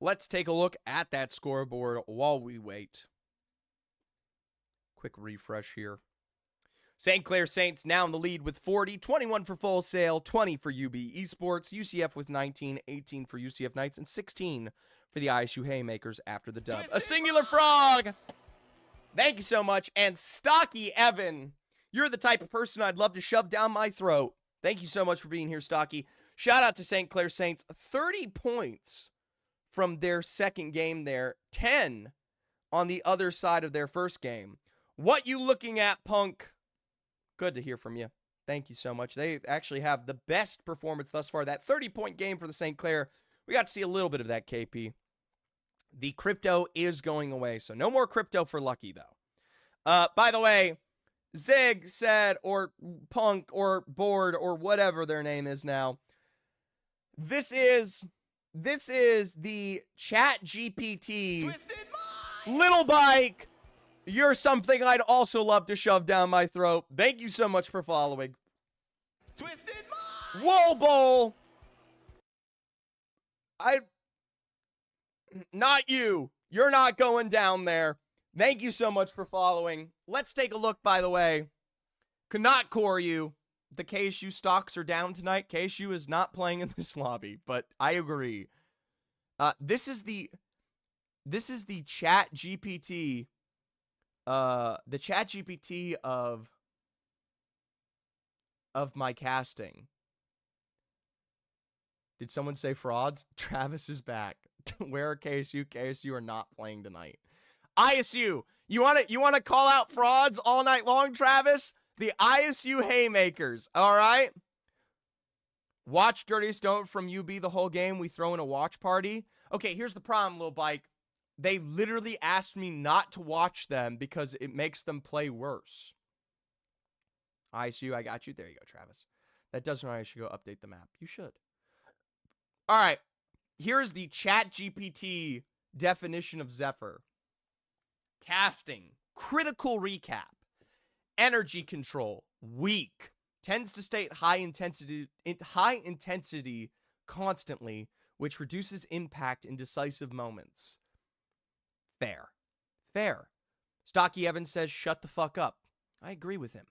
let's take a look at that scoreboard while we wait. Quick refresh here. St. Clair Saints now in the lead with 40, 21 for Full Sail, 20 for UB Esports, UCF with 19, 18 for UCF Knights, and 16 for the ISU Haymakers after the dub. A singular frog! Thank you so much. And Stocky Evan, you're the type of person I'd love to shove down my throat. Thank you so much for being here, Stocky. Shout out to St. Clair Saints. 30 points from their second game there. 10 on the other side of their first game. What you looking at, Punk? Good to hear from you. Thank you so much. They actually have the best performance thus far. That 30-point game for the St. Clair. We got to see a little bit of that, KP. The crypto is going away, so no more crypto for Lucky, though. By the way, Zig said, or Punk, or Board, or whatever their name is now, this is the Chat GPT Little Bike. You're something I'd also love to shove down my throat. Thank you so much for following. Twisted Mind! Whoa, Bowl! Not you. You're not going down there. Thank you so much for following. Let's take a look, by the way. Could not core you. The KSU stocks are down tonight. KSU is not playing in this lobby, but I agree. This is the Chat GPT. The Chat GPT of my casting. Did someone say frauds? Travis is back. Where are KSU? KSU are not playing tonight. ISU, you wanna call out frauds all night long, Travis? The ISU Haymakers, all right? Watch Dirty Stone from UB the whole game. We throw in a watch party. Okay, here's the problem, Little Bike. They literally asked me not to watch them because it makes them play worse. ISU, I got you. There you go, Travis. That doesn't mean I should go update the map. You should. All right. Here's the Chat GPT definition of Zephyr. Casting. Critical recap. Energy control. Weak. Tends to state high intensity constantly, which reduces impact in decisive moments. Fair. Fair. Stocky Evans says, shut the fuck up. I agree with him.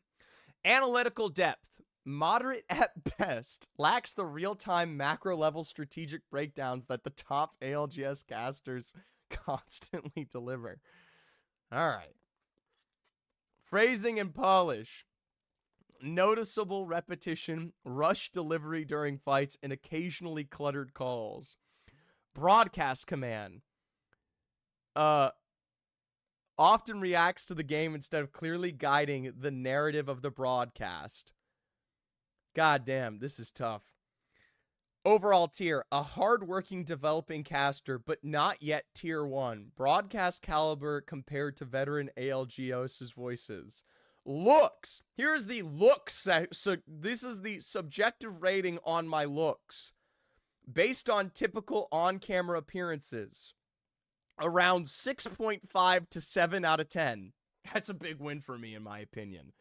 Analytical depth. Moderate at best. Lacks the real-time macro-level strategic breakdowns that the top ALGS casters constantly deliver. All right. Phrasing and polish. Noticeable repetition, rush delivery during fights, and occasionally cluttered calls. Broadcast command. Often reacts to the game instead of clearly guiding the narrative of the broadcast. God damn, this is tough. Overall tier, a hard-working developing caster, but not yet tier 1. Broadcast caliber compared to veteran ALGOS's voices. Looks. Here's the looks. So this is the subjective rating on my looks. Based on typical on-camera appearances. Around 6.5 to 7 out of 10. That's a big win for me, in my opinion.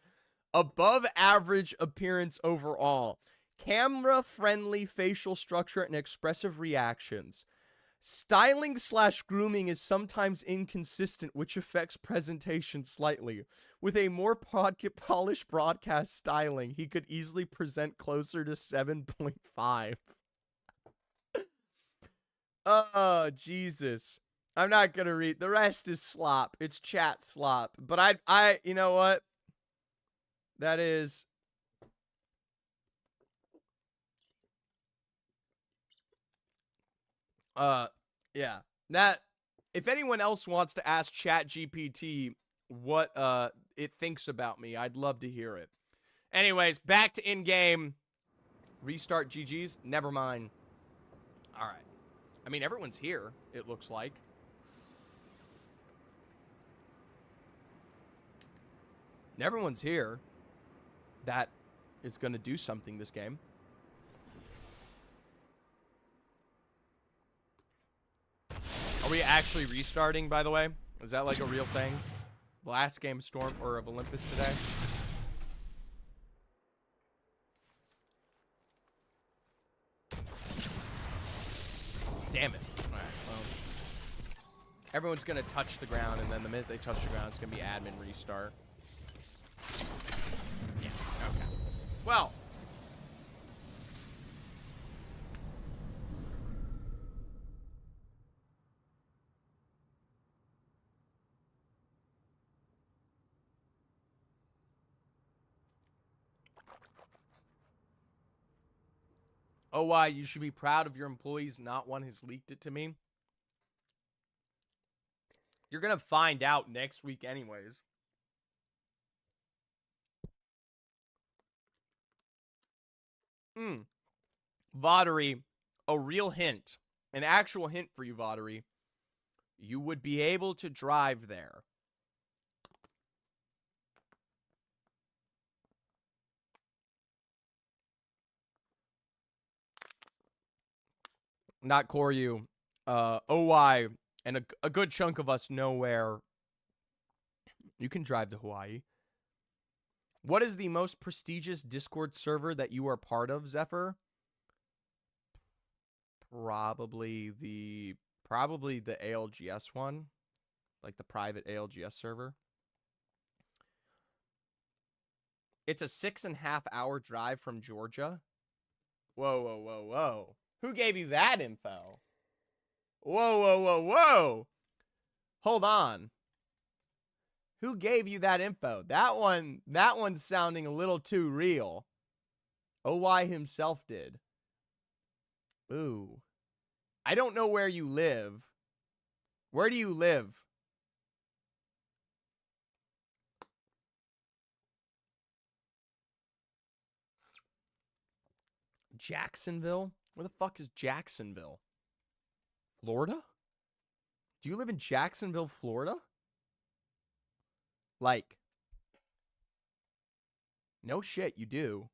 Above average appearance overall. Camera-friendly facial structure and expressive reactions. Styling/grooming is sometimes inconsistent, which affects presentation slightly. With a more polished broadcast styling, he could easily present closer to 7.5. Oh, Jesus. I'm not going to read. The rest is slop. It's chat slop. But you know what? That is... yeah. That, if anyone else wants to ask ChatGPT what, it thinks about me, I'd love to hear it. Anyways, back to in-game. Restart GG's? Never mind. Alright. I mean, everyone's here, it looks like. Everyone's here. that is going to do something this game. Are we actually restarting, by the way? Is that like a real thing? Last game Storm or of Olympus today? Damn it. Alright, well. Everyone's gonna touch the ground, and then the minute they touch the ground, it's gonna be admin restart. Yeah, okay. Well. Oh, why? You should be proud of your employees. Not one has leaked it to me. You're going to find out next week anyways. Voddery, a real hint. An actual hint for you, Voddery. You would be able to drive there. Not Koryu. OY, and a good chunk of us know where you can drive to Hawaii. What is the most prestigious Discord server that you are part of, Zephyr? Probably the ALGS one. Like the private ALGS server. It's a 6.5 hour drive from Georgia. Whoa, whoa, whoa, whoa. Who gave you that info? Whoa, whoa, whoa, whoa. Hold on. Who gave you that info? That one's sounding a little too real. OY himself did. Ooh. I don't know where you live. Where do you live? Jacksonville? Where the fuck is Jacksonville? Florida? Do you live in Jacksonville, Florida? Like, no shit, you do.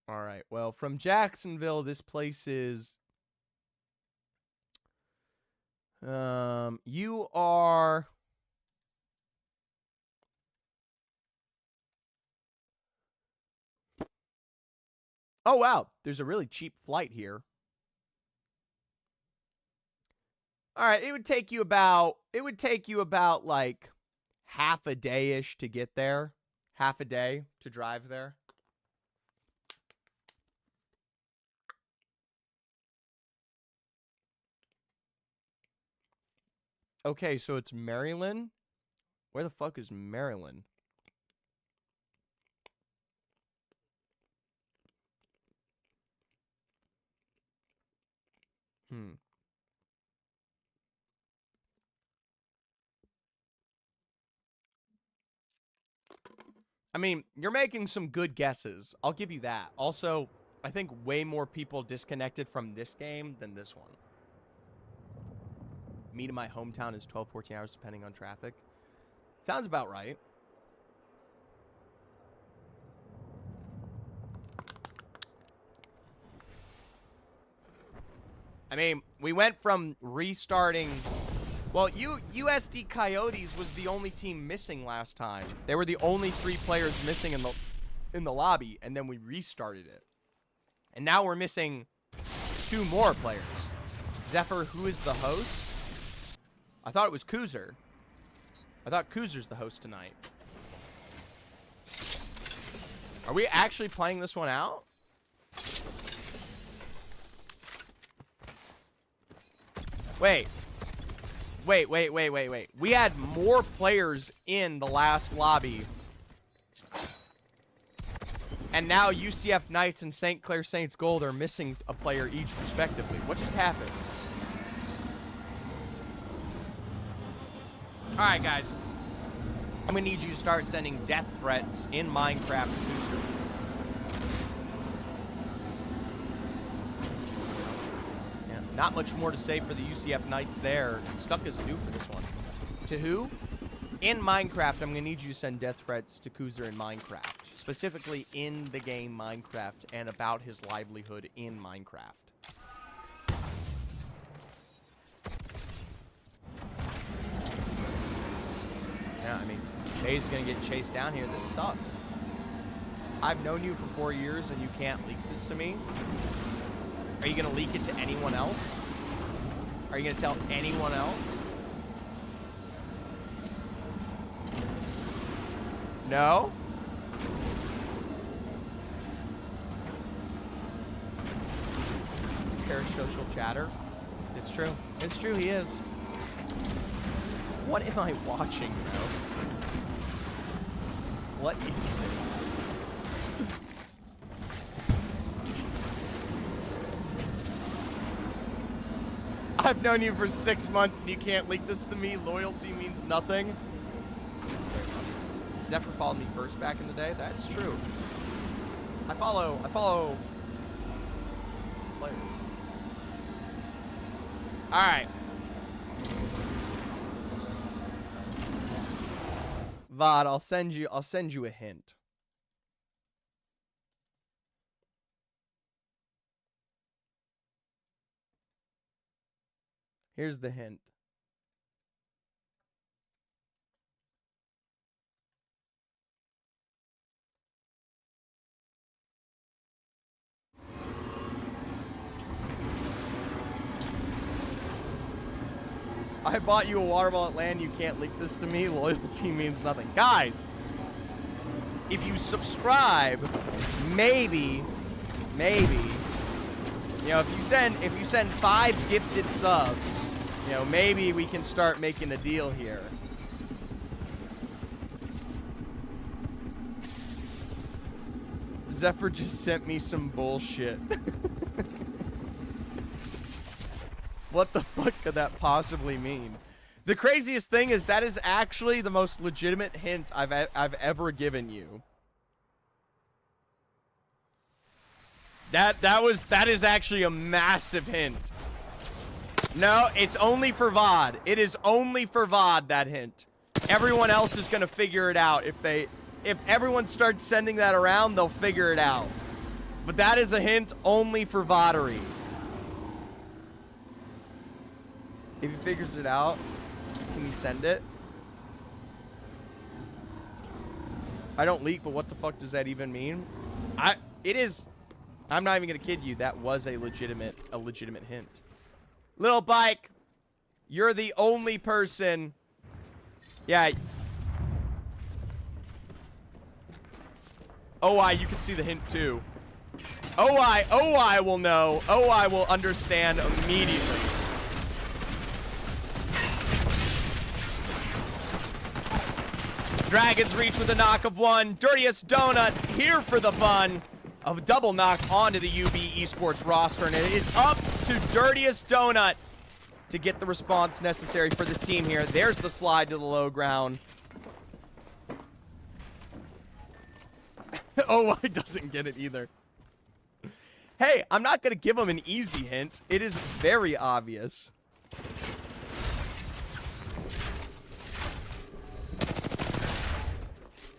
All right, well, from Jacksonville, this place is... you are... Oh, wow. There's a really cheap flight here. All right, it would take you about like half a day-ish to get there. Half a day to drive there. Okay, so it's Maryland. Where the fuck is Maryland? I mean, you're making some good guesses. I'll give you that. Also, I think way more people disconnected from this game than this one. Me to my hometown is 12, 14 hours depending on traffic. Sounds about right. I mean, we went from restarting... Well, USD Coyotes was the only team missing last time. They were the only 3 players missing in the lobby, and then we restarted it. And now we're missing 2 more players. Zephyr, who is the host? I thought it was Kuzer. I thought Kuzer's the host tonight. Are we actually playing this one out? Wait. We had more players in the last lobby. And now UCF Knights and St. Clair Saints Gold are missing a player each, respectively. What just happened? Alright, guys. I'm gonna need you to start sending death threats in Minecraft Booster. Yeah, not much more to say for the UCF Knights there. Stuck as a do for this one. To who? In Minecraft, I'm going to need you to send death threats to Kuzer in Minecraft. Specifically in the game Minecraft and about his livelihood in Minecraft. Yeah, I mean, Bay's going to get chased down here. This sucks. I've known you for 4 years and you can't leak this to me. Are you going to leak it to anyone else? Are you going to tell anyone else? No? Parasocial chatter. It's true. It's true, he is. What am I watching, bro? What is this? I've known you for 6 months and you can't leak this to me. Loyalty means nothing. Zephyr followed me first back in the day. That is true. I follow players. All right. Vod, I'll send you a hint. Here's the hint. I bought you a water ball at land. You can't leak this to me. Loyalty means nothing. Guys, if you subscribe, maybe, you know, if you send 5 gifted subs, you know, maybe we can start making a deal here. Zephyr just sent me some bullshit. What the fuck could that possibly mean? The craziest thing is that is actually the most legitimate hint I've ever given you. That is actually a massive hint. No, it's only for VOD. It is only for VOD, that hint. Everyone else is gonna figure it out. If everyone starts sending that around, they'll figure it out. But that is a hint only for VODery. If he figures it out, can he send it? I don't leak, but what the fuck does that even mean? I'm not even gonna kid you, that was a legitimate hint. Little Bike, you're the only person. Yeah. OI, you can see the hint too. OI will know. OI will understand immediately. Dragon's Reach with a knock of 1. Dirtiest Donut here for the fun of a double knock onto the UB Esports roster. And it is up to Dirtiest Donut to get the response necessary for this team here. There's the slide to the low ground. Oh, I doesn't get it either. Hey, I'm not going to give him an easy hint. It is very obvious.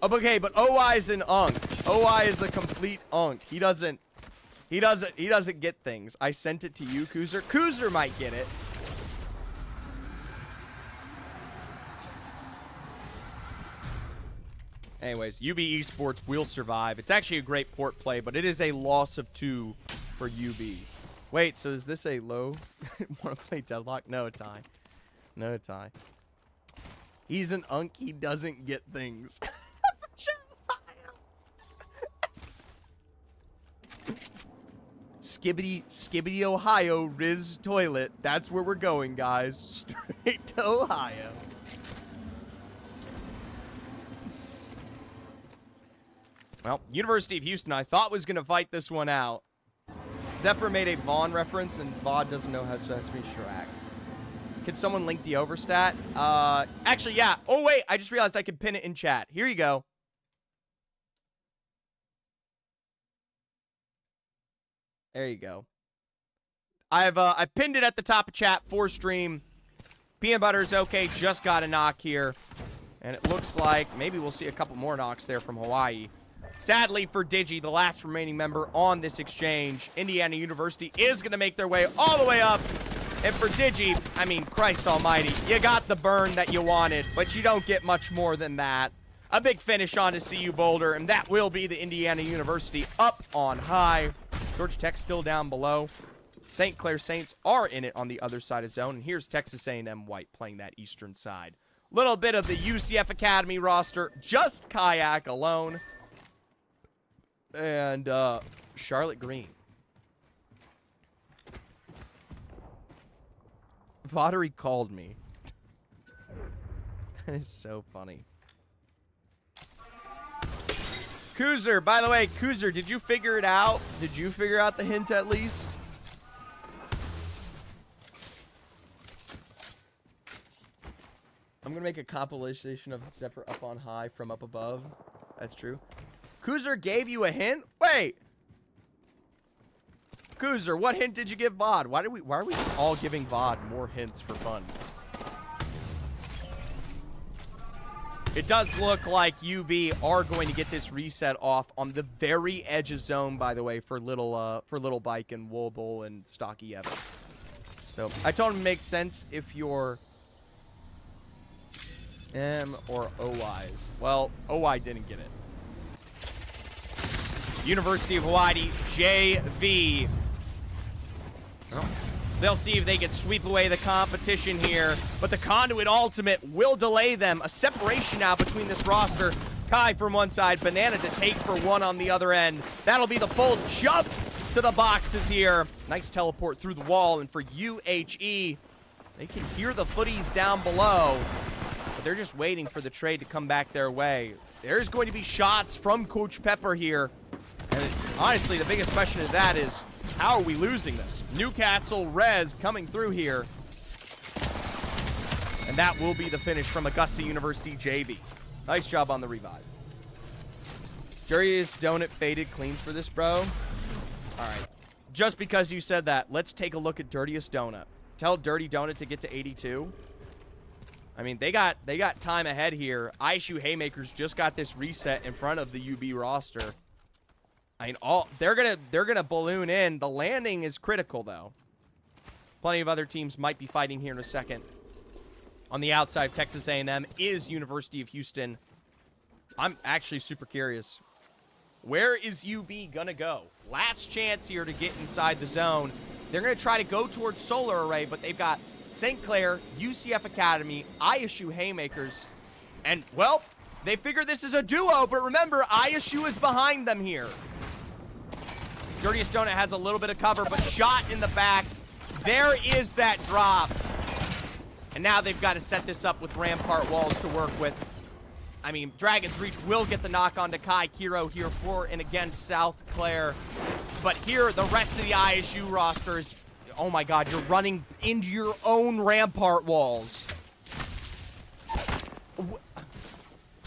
Okay, but OI is an unk. OI is a complete unk. He doesn't get things. I sent it to you, Kuzer. Kuzer might get it. Anyways, UB Esports will survive. It's actually a great port play, but it is a loss of 2 for UB. Wait, so is this a low? Want to play Deadlock? No, a tie. No, a tie. He's an unk. He doesn't get things. Skibbity, Ohio, Riz Toilet. That's where we're going, guys. Straight to Ohio. Well, University of Houston, I thought was going to fight this one out. Zephyr made a Vaughn reference, and Vaughn doesn't know how to be Shrek. Could someone link the overstat? Actually, yeah. Oh, wait. I just realized I could pin it in chat. Here you go. There you go. I pinned it at the top of chat for stream. Peanut Butter's okay. Just got a knock here. And it looks like maybe we'll see a couple more knocks there from Hawaii. Sadly for Digi, the last remaining member on this exchange, Indiana University is going to make their way all the way up. And for Digi, I mean, Christ almighty, you got the burn that you wanted, but you don't get much more than that. A big finish on to CU Boulder, and that will be the Indiana University up on high. Georgia Tech still down below. St. Clair Saints are in it on the other side of zone. And here's Texas A&M White playing that eastern side. Little bit of the UCF Academy roster, just Kayak alone. And Charlotte Green. Voddery called me. That is so funny. Kuzer, by the way, Kuzer, did you figure it out? Did you figure out the hint at least? I'm going to make a compilation of Zephyr up on high from up above. That's true. Kuzer gave you a hint? Wait. Kuzer, what hint did you give Vod? Why are we just all giving Vod more hints for fun? It does look like UB are going to get this reset off on the very edge of zone, by the way, for Little Bike and Woble and Stocky Evans. So I told him it makes sense if you're M or OYs. Well, OY didn't get it. University of Hawaii, JV. Oh. They'll see if they can sweep away the competition here, but the Conduit Ultimate will delay them. A separation now between this roster. Kai from one side, Banana to take for one on the other end. That'll be the full jump to the boxes here. Nice teleport through the wall, and for UHE, they can hear the footies down below, but they're just waiting for the trade to come back their way. There's going to be shots from Coach Pepper here, and honestly, the biggest question of that is, how are we losing this? Newcastle Rez coming through here. And that will be the finish from Augusta University JV. Nice job on the revive. Darius Donut faded cleans for this, bro. All right. Just because you said that, let's take a look at Dirtiest Donut. Tell Dirty Donut to get to 82. I mean, they got time ahead here. ISU Haymakers just got this reset in front of the UB roster. I mean, they're gonna balloon in. The landing is critical, though. Plenty of other teams might be fighting here in a second. On the outside of Texas A&M is University of Houston. I'm actually super curious. Where is UB gonna go? Last chance here to get inside the zone. They're gonna try to go towards Solar Array, but they've got St. Clair, UCF Academy, ISU Haymakers, and, well, they figure this is a duo, but remember, ISU is behind them here. Dirtiest Donut has a little bit of cover, but shot in the back. There is that drop. And now they've got to set this up with rampart walls to work with. I mean, Dragon's Reach will get the knock on to Kai Kiro here for and against South Clair. But here, the rest of the ISU roster is, oh my God, you're running into your own rampart walls.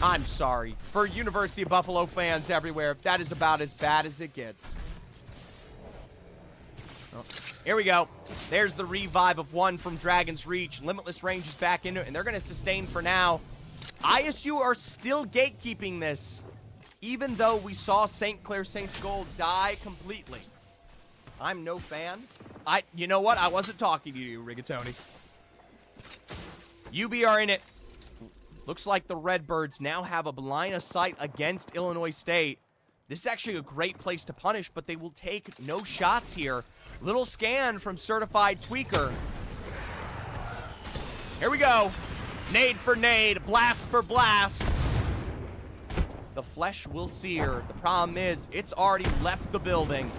I'm sorry. For University of Buffalo fans everywhere, that is about as bad as it gets. Oh, here we go. There's the revive of one from Dragon's Reach. Limitless Range is back into it, and they're going to sustain for now. ISU are still gatekeeping this, even though we saw St. Clair Saints Gold die completely. I'm no fan. You know what? I wasn't talking to you, Rigatoni. UB are in it. Looks like the Redbirds now have a line of sight against Illinois State. This is actually a great place to punish, but they will take no shots here. Little scan from Certified Tweaker. Here we go. Nade for nade, blast for blast. The flesh will sear. The problem is, it's already left the building.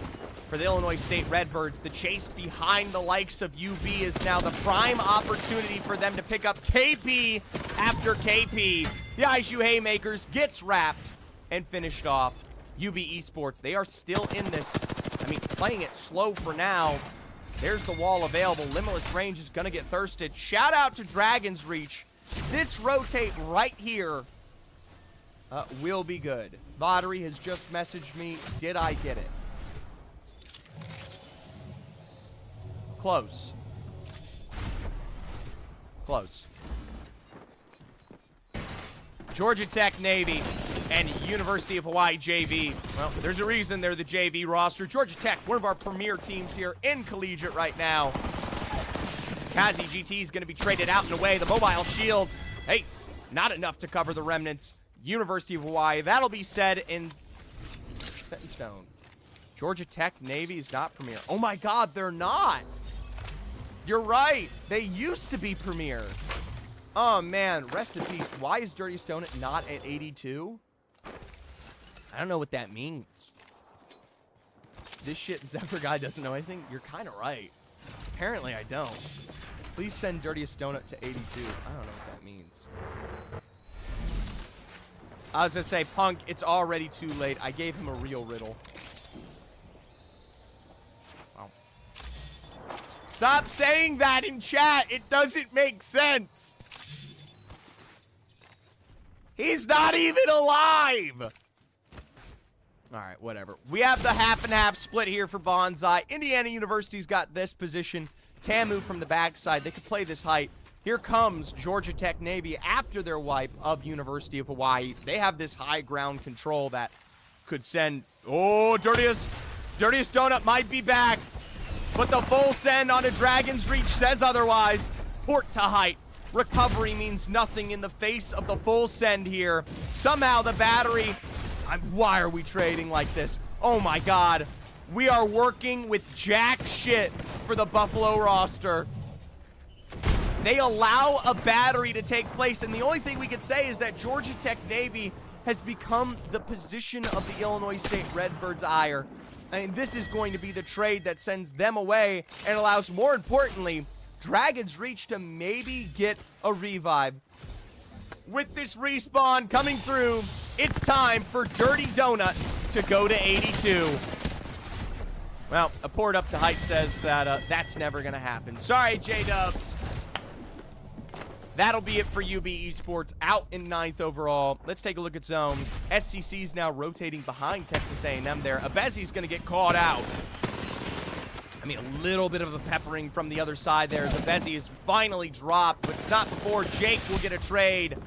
For the Illinois State Redbirds, the chase behind the likes of UB is now the prime opportunity for them to pick up KP after KP. The ISU Haymakers gets wrapped and finished off. UB Esports, they are still in this. I mean, playing it slow for now. There's the wall available. Limitless Range is going to get thirsted. Shout out to Dragon's Reach. This rotate right here will be good. Voddery has just messaged me. Did I get it? Close. Close. Georgia Tech Navy and University of Hawaii JV. Well, there's a reason they're the JV roster. Georgia Tech, one of our premier teams here in Collegiate right now. Kazi GT is going to be traded out and away. The mobile shield, hey, not enough to cover the remnants. University of Hawaii, that'll be said in set in stone. Georgia Tech Navy is not premier. Oh my God, they're not. You're right. They used to be premier. Oh man, rest in peace. Why is Dirty Stone not at 82? I don't know what that means. This shit Zephyr guy doesn't know anything? You're kind of right. Apparently I don't. Please send Dirtiest Donut to 82. I don't know what that means. I was gonna say, Punk, it's already too late. I gave him a real riddle. Wow. Stop saying that in chat. It doesn't make sense. He's not even alive. All right, whatever. We have the half and half split here for Bonsai. Indiana University's got this position. Tamu from the backside. They could play this height. Here comes Georgia Tech Navy after their wipe of University of Hawaii. They have this high ground control that could send... Oh, Dirtiest Donut might be back. But the full send on a Dragon's Reach says otherwise. Port to height. Recovery means nothing in the face of the full send here. Somehow the battery... why are we trading like this? Oh my God. We are working with jack shit for the Buffalo roster. They allow a battery to take place, and the only thing we can say is that Georgia Tech Navy has become the position of the Illinois State Redbirds' ire. I mean, this is going to be the trade that sends them away and allows, more importantly, Dragon's Reach to maybe get a revive. With this respawn coming through, it's time for Dirty Donut to go to 82. Well, a port up to height says that that's never going to happen. Sorry, J-Dubs. That'll be it for UB Esports, out in 9th overall. Let's take a look at zone. SCC's now rotating behind Texas A&M there. Abezi's going to get caught out. I mean, a little bit of a peppering from the other side there as Abezi is finally dropped, but it's not before Jake will get a trade.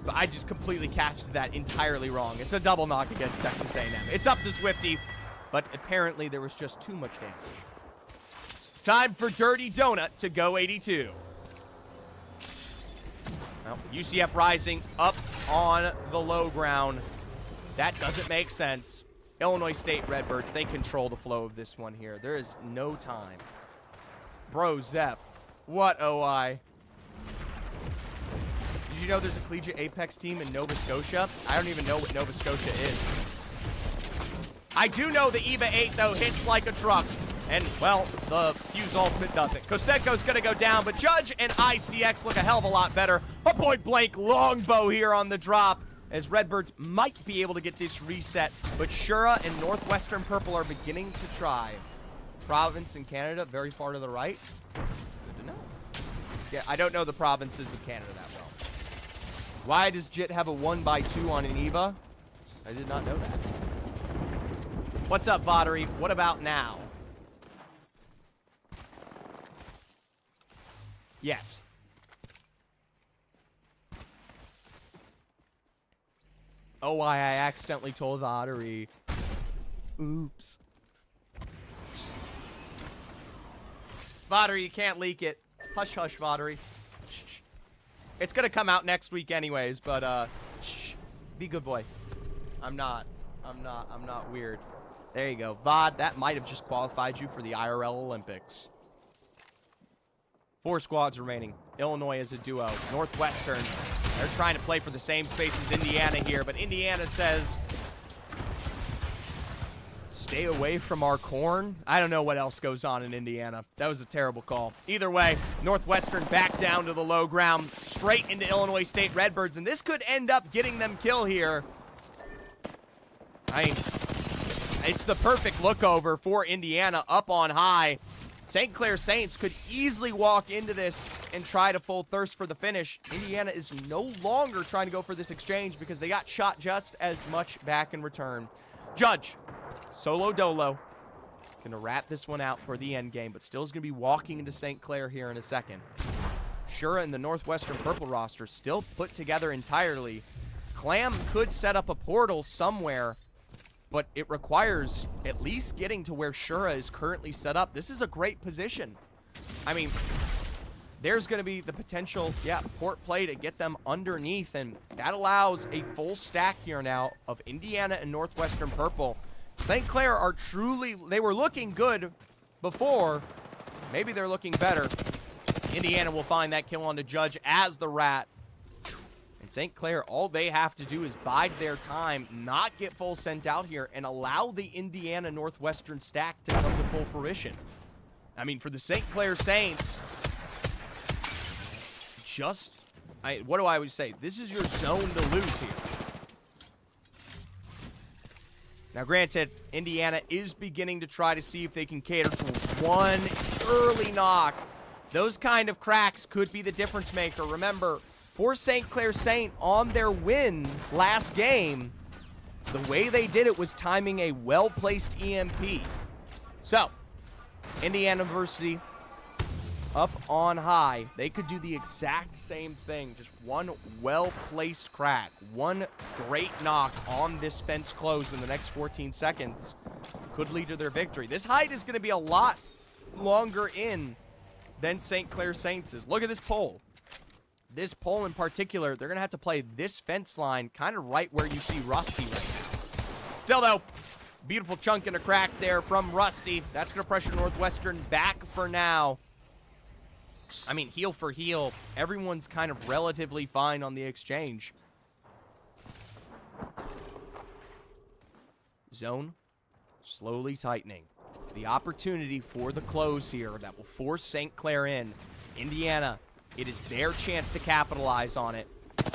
But I just completely casted that entirely wrong. It's a double knock against Texas A&M. It's up to Swifty, but apparently there was just too much damage. Time for Dirty Donut to go 82. Well, UCF rising up on the low ground. That doesn't make sense. Illinois State Redbirds, they control the flow of this one here. There is no time. Bro, Zep, what OI? Did you know there's a Collegiate Apex team in Nova Scotia? I don't even know what Nova Scotia is. I do know the EVA 8, though, hits like a truck. And, well, the Fuse Ultimate doesn't. Kostenko's going to go down, but Judge and ICX look a hell of a lot better. A point blank longbow here on the drop, as Redbirds might be able to get this reset. But Shura and Northwestern Purple are beginning to try. Province in Canada, very far to the right. Good to know. Yeah, I don't know the provinces of Canada that well. Why does Jit have a 1x2 on an EVA? I did not know that. What's up, Voddery? What about now? Yes. Oh, why I accidentally told Voddery. Oops. Voddery, you can't leak it. Hush, hush, Voddery. Shh. It's gonna come out next week anyways, but, shh. Be good boy. I'm not weird. There you go. Vod, that might have just qualified you for the IRL Olympics. 4 squads remaining. Illinois as a duo. Northwestern, they're trying to play for the same space as Indiana here, but Indiana says, stay away from our corn. I don't know what else goes on in Indiana. That was a terrible call. Either way, Northwestern back down to the low ground, straight into Illinois State Redbirds, and this could end up getting them kill here. I mean, it's the perfect lookover for Indiana up on high. St. Clair Saints could easily walk into this and try to full thirst for the finish. Indiana is no longer trying to go for this exchange because they got shot just as much back in return. Judge, solo dolo, gonna wrap this one out for the end game, but still is gonna be walking into St. Clair here in a second. Shura and the Northwestern Purple roster still put together entirely. Clam could set up a portal somewhere, but it requires at least getting to where Shura is currently set up. This is a great position. I mean, there's going to be the potential, port play to get them underneath, and that allows a full stack here now of Indiana and Northwestern Purple. St. Clair are truly, they were looking good before. Maybe they're looking better. Indiana will find that kill on the Judge as the Rat. And St. Clair, all they have to do is bide their time, not get full sent out here, and allow the Indiana Northwestern stack to come to full fruition. I mean, for the St. Clair Saints, what do I always say? This is your zone to lose here. Now, granted, Indiana is beginning to try to see if they can cater to one early knock. Those kind of cracks could be the difference maker. Remember, for St. Clair Saint on their win last game, the way they did it was timing a well-placed EMP. So, Indiana University up on high. They could do the exact same thing. Just one well-placed crack. One great knock on this fence close in the next 14 seconds could lead to their victory. This height is going to be a lot longer in than St. Clair Saints is. Look at this pole. This pole in particular, they're going to have to play this fence line kind of right where you see Rusty right now. Still, though, beautiful chunk and a crack there from Rusty. That's going to pressure Northwestern back for now. I mean, heel for heel, everyone's kind of relatively fine on the exchange. Zone slowly tightening. The opportunity for the close here that will force St. Clair in. Indiana, it is their chance to capitalize on it.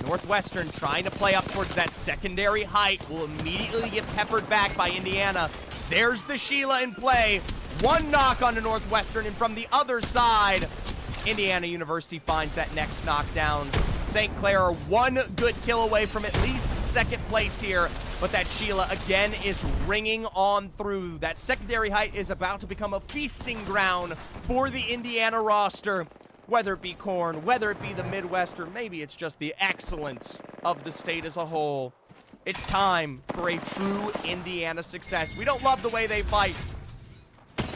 Northwestern trying to play up towards that secondary height will immediately get peppered back by Indiana. There's the Sheila in play. One knock onto Northwestern, and from the other side, Indiana University finds that next knockdown. St. Clair are one good kill away from at least second place here, but that Sheila again is ringing on through. That secondary height is about to become a feasting ground for the Indiana roster, whether it be Corn, whether it be the Midwest, or maybe it's just the excellence of the state as a whole. It's time for a true Indiana success. We don't love the way they fight,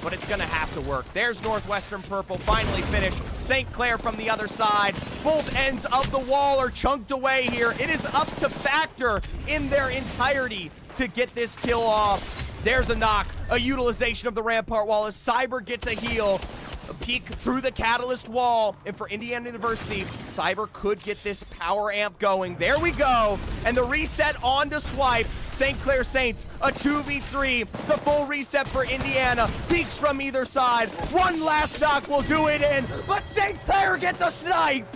but it's going to have to work. There's Northwestern Purple finally finished. St. Clair from the other side. Both ends of the wall are chunked away here. It is up to Factor in their entirety to get this kill off. There's a knock, a utilization of the Rampart wall as Cyber gets a heal. A peek through the Catalyst wall, and for Indiana University, Cyber could get this power amp going. There we go, and the reset on to Swipe. St. Clair Saints, a 2v3, the full reset for Indiana. Peeks from either side. One last knock will do it in, but St. Clair get the snipe.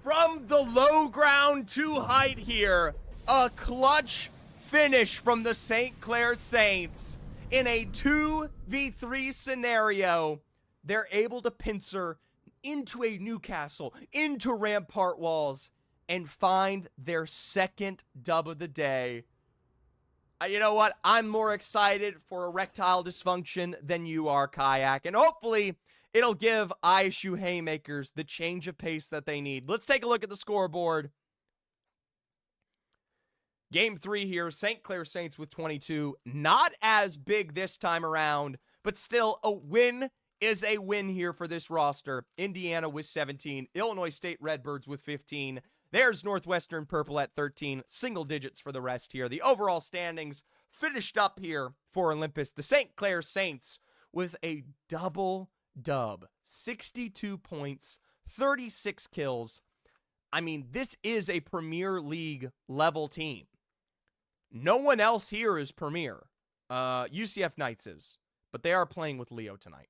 From the low ground to height here, a clutch finish from the St. Clair Saints. In a 2v3 scenario, they're able to pincer into a Newcastle, into Rampart walls, and find their second dub of the day. You know what? I'm more excited for erectile dysfunction than you are, Kayak, and hopefully it'll give ISU Haymakers the change of pace that they need. Let's take a look at the scoreboard. Game 3 here, St. Clair Saints with 22. Not as big this time around, but still a win is a win here for this roster. Indiana with 17, Illinois State Redbirds with 15. There's Northwestern Purple at 13, single digits for the rest here. The overall standings finished up here for Olympus. The St. Clair Saints with a double dub, 62 points, 36 kills. I mean, this is a Premier League level team. No one else here is Premier. UCF Knights is, but they are playing with Leo tonight.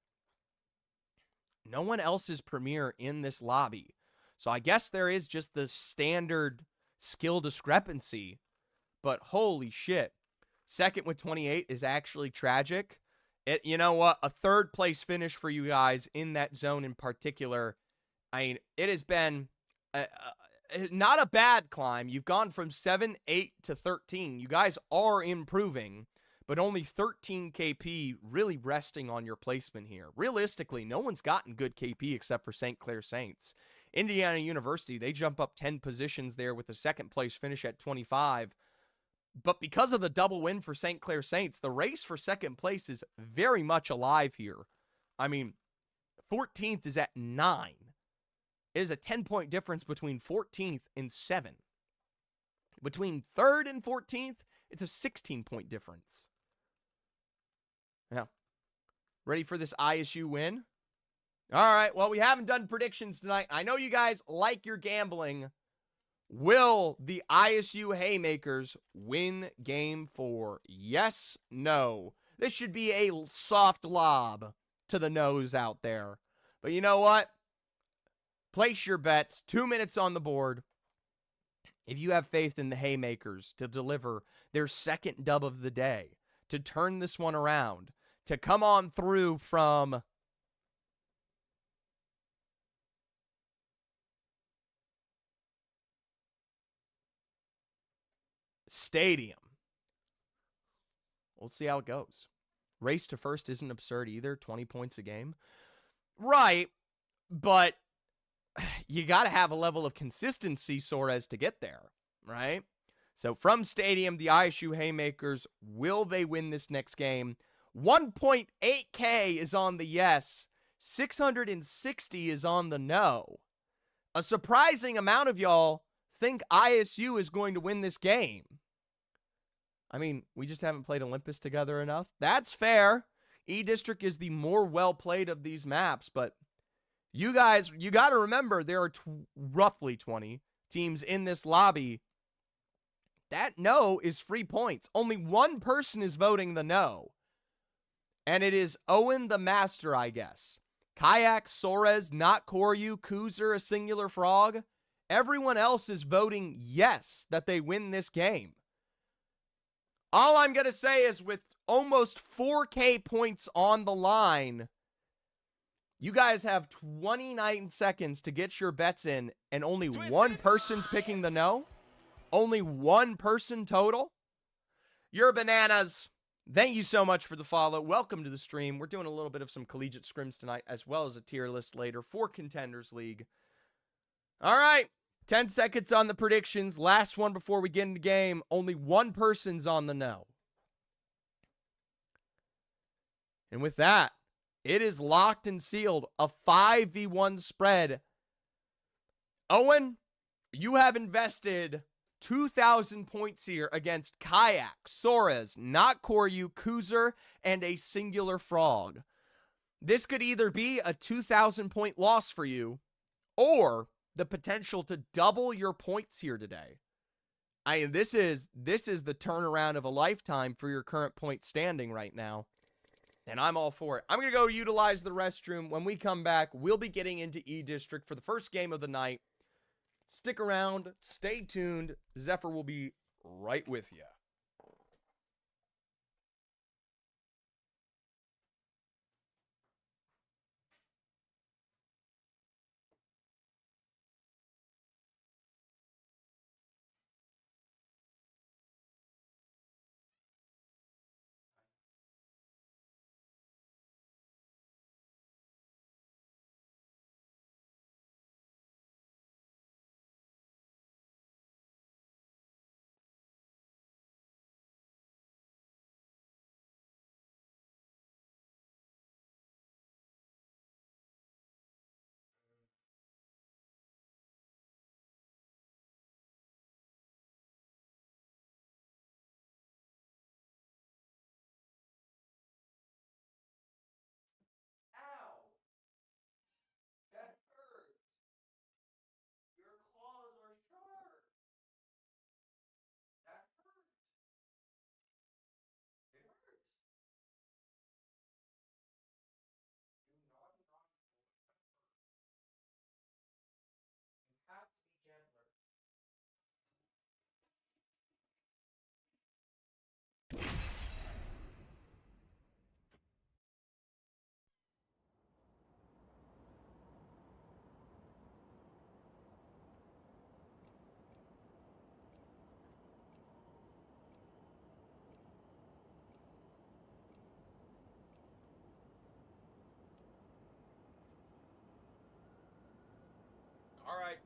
No one else is Premier in this lobby. So I guess there is just the standard skill discrepancy, but holy shit. Second with 28 is actually tragic. You know what? A third place finish for you guys in that zone in particular. I mean, it has been not a bad climb. You've gone from 7, 8 to 13. You guys are improving, but only 13 KP really resting on your placement here. Realistically, no one's gotten good KP except for St. Clair Saints. Indiana University, they jump up 10 positions there with a second place finish at 25. But because of the double win for St. Clair Saints, the race for second place is very much alive here. I mean, 14th is at 9. It is a 10-point difference between 14th and 7. Between 3rd and 14th, it's a 16-point difference. Yeah. Ready for this ISU win? All right, well, we haven't done predictions tonight. I know you guys like your gambling. Will the ISU Haymakers win game 4? Yes, no. This should be a soft lob to the nose out there. But you know what? Place your bets. 2 minutes on the board. If you have faith in the Haymakers to deliver their second dub of the day, to turn this one around, to come on through from Stadium. We'll see how it goes. Race to first isn't absurd either. 20 points a game. Right, but you got to have a level of consistency, Suarez, to get there, right? So from Stadium, the ISU Haymakers, will they win this next game? 1.8K is on the yes. 660 is on the no. A surprising amount of y'all think ISU is going to win this game. I mean, we just haven't played Olympus together enough. That's fair. E-District is the more well-played of these maps, but you guys, you got to remember there are roughly 20 teams in this lobby. That no is free points. Only one person is voting the no. And it is Owen the Master, I guess. Kayak, Suarez, Not Koryu, Kuzer, a singular frog. Everyone else is voting yes that they win this game. All I'm going to say is with almost 4K points on the line, you guys have 29 seconds to get your bets in, and only one person's picking the no? Only one person total? You're bananas. Thank you so much for the follow. Welcome to the stream. We're doing a little bit of some collegiate scrims tonight, as well as a tier list later for Contenders League. All right. 10 seconds on the predictions. Last one before we get into game. Only one person's on the no. And with that, it is locked and sealed. A 5v1 spread. Owen, you have invested 2,000 points here against Kayak, Suarez, Not Koryu, Kuzer, and a singular frog. This could either be a 2,000 point loss for you, or the potential to double your points here today. This is the turnaround of a lifetime for your current point standing right now. And I'm all for it. I'm going to go utilize the restroom. When we come back, we'll be getting into E-District for the first game of the night. Stick around. Stay tuned. Zephyr will be right with you.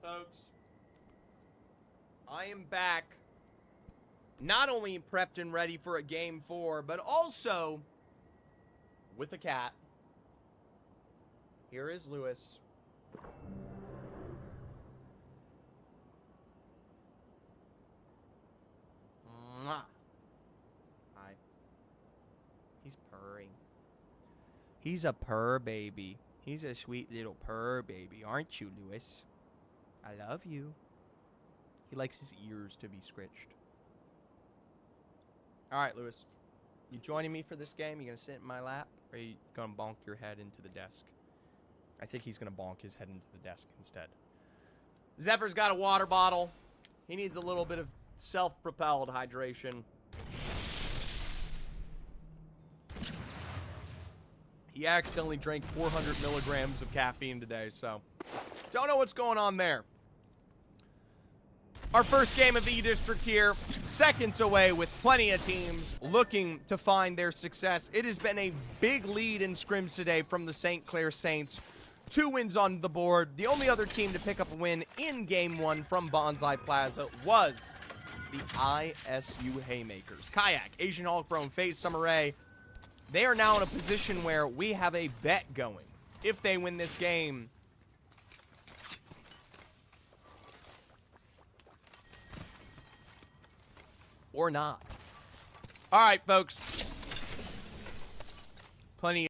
folks. I am back. Not only prepped and ready for a game 4, but also with a cat. Here is Lewis. Mwah. Hi. He's purring. He's a purr baby. He's a sweet little purr baby, aren't you, Lewis? I love you. He likes his ears to be scritched. All right, Lewis. You joining me for this game? You gonna sit in my lap, or are you gonna bonk your head into the desk? I think he's gonna bonk his head into the desk instead. Zephyr's got a water bottle. He needs a little bit of self-propelled hydration. He accidentally drank 400 milligrams of caffeine today, so don't know what's going on there. Our first game of the E-District here, seconds away with plenty of teams looking to find their success. It has been a big lead in scrims today from the St. Clair Saints. 2 wins on the board. The only other team to pick up a win in Game 1 from Bonsai Plaza was the ISU Haymakers. Kayak, Asian Hulk Pro, and FaZe Summer Rae, they are now in a position where we have a bet going. If they win this game, or not. All right, folks. Plenty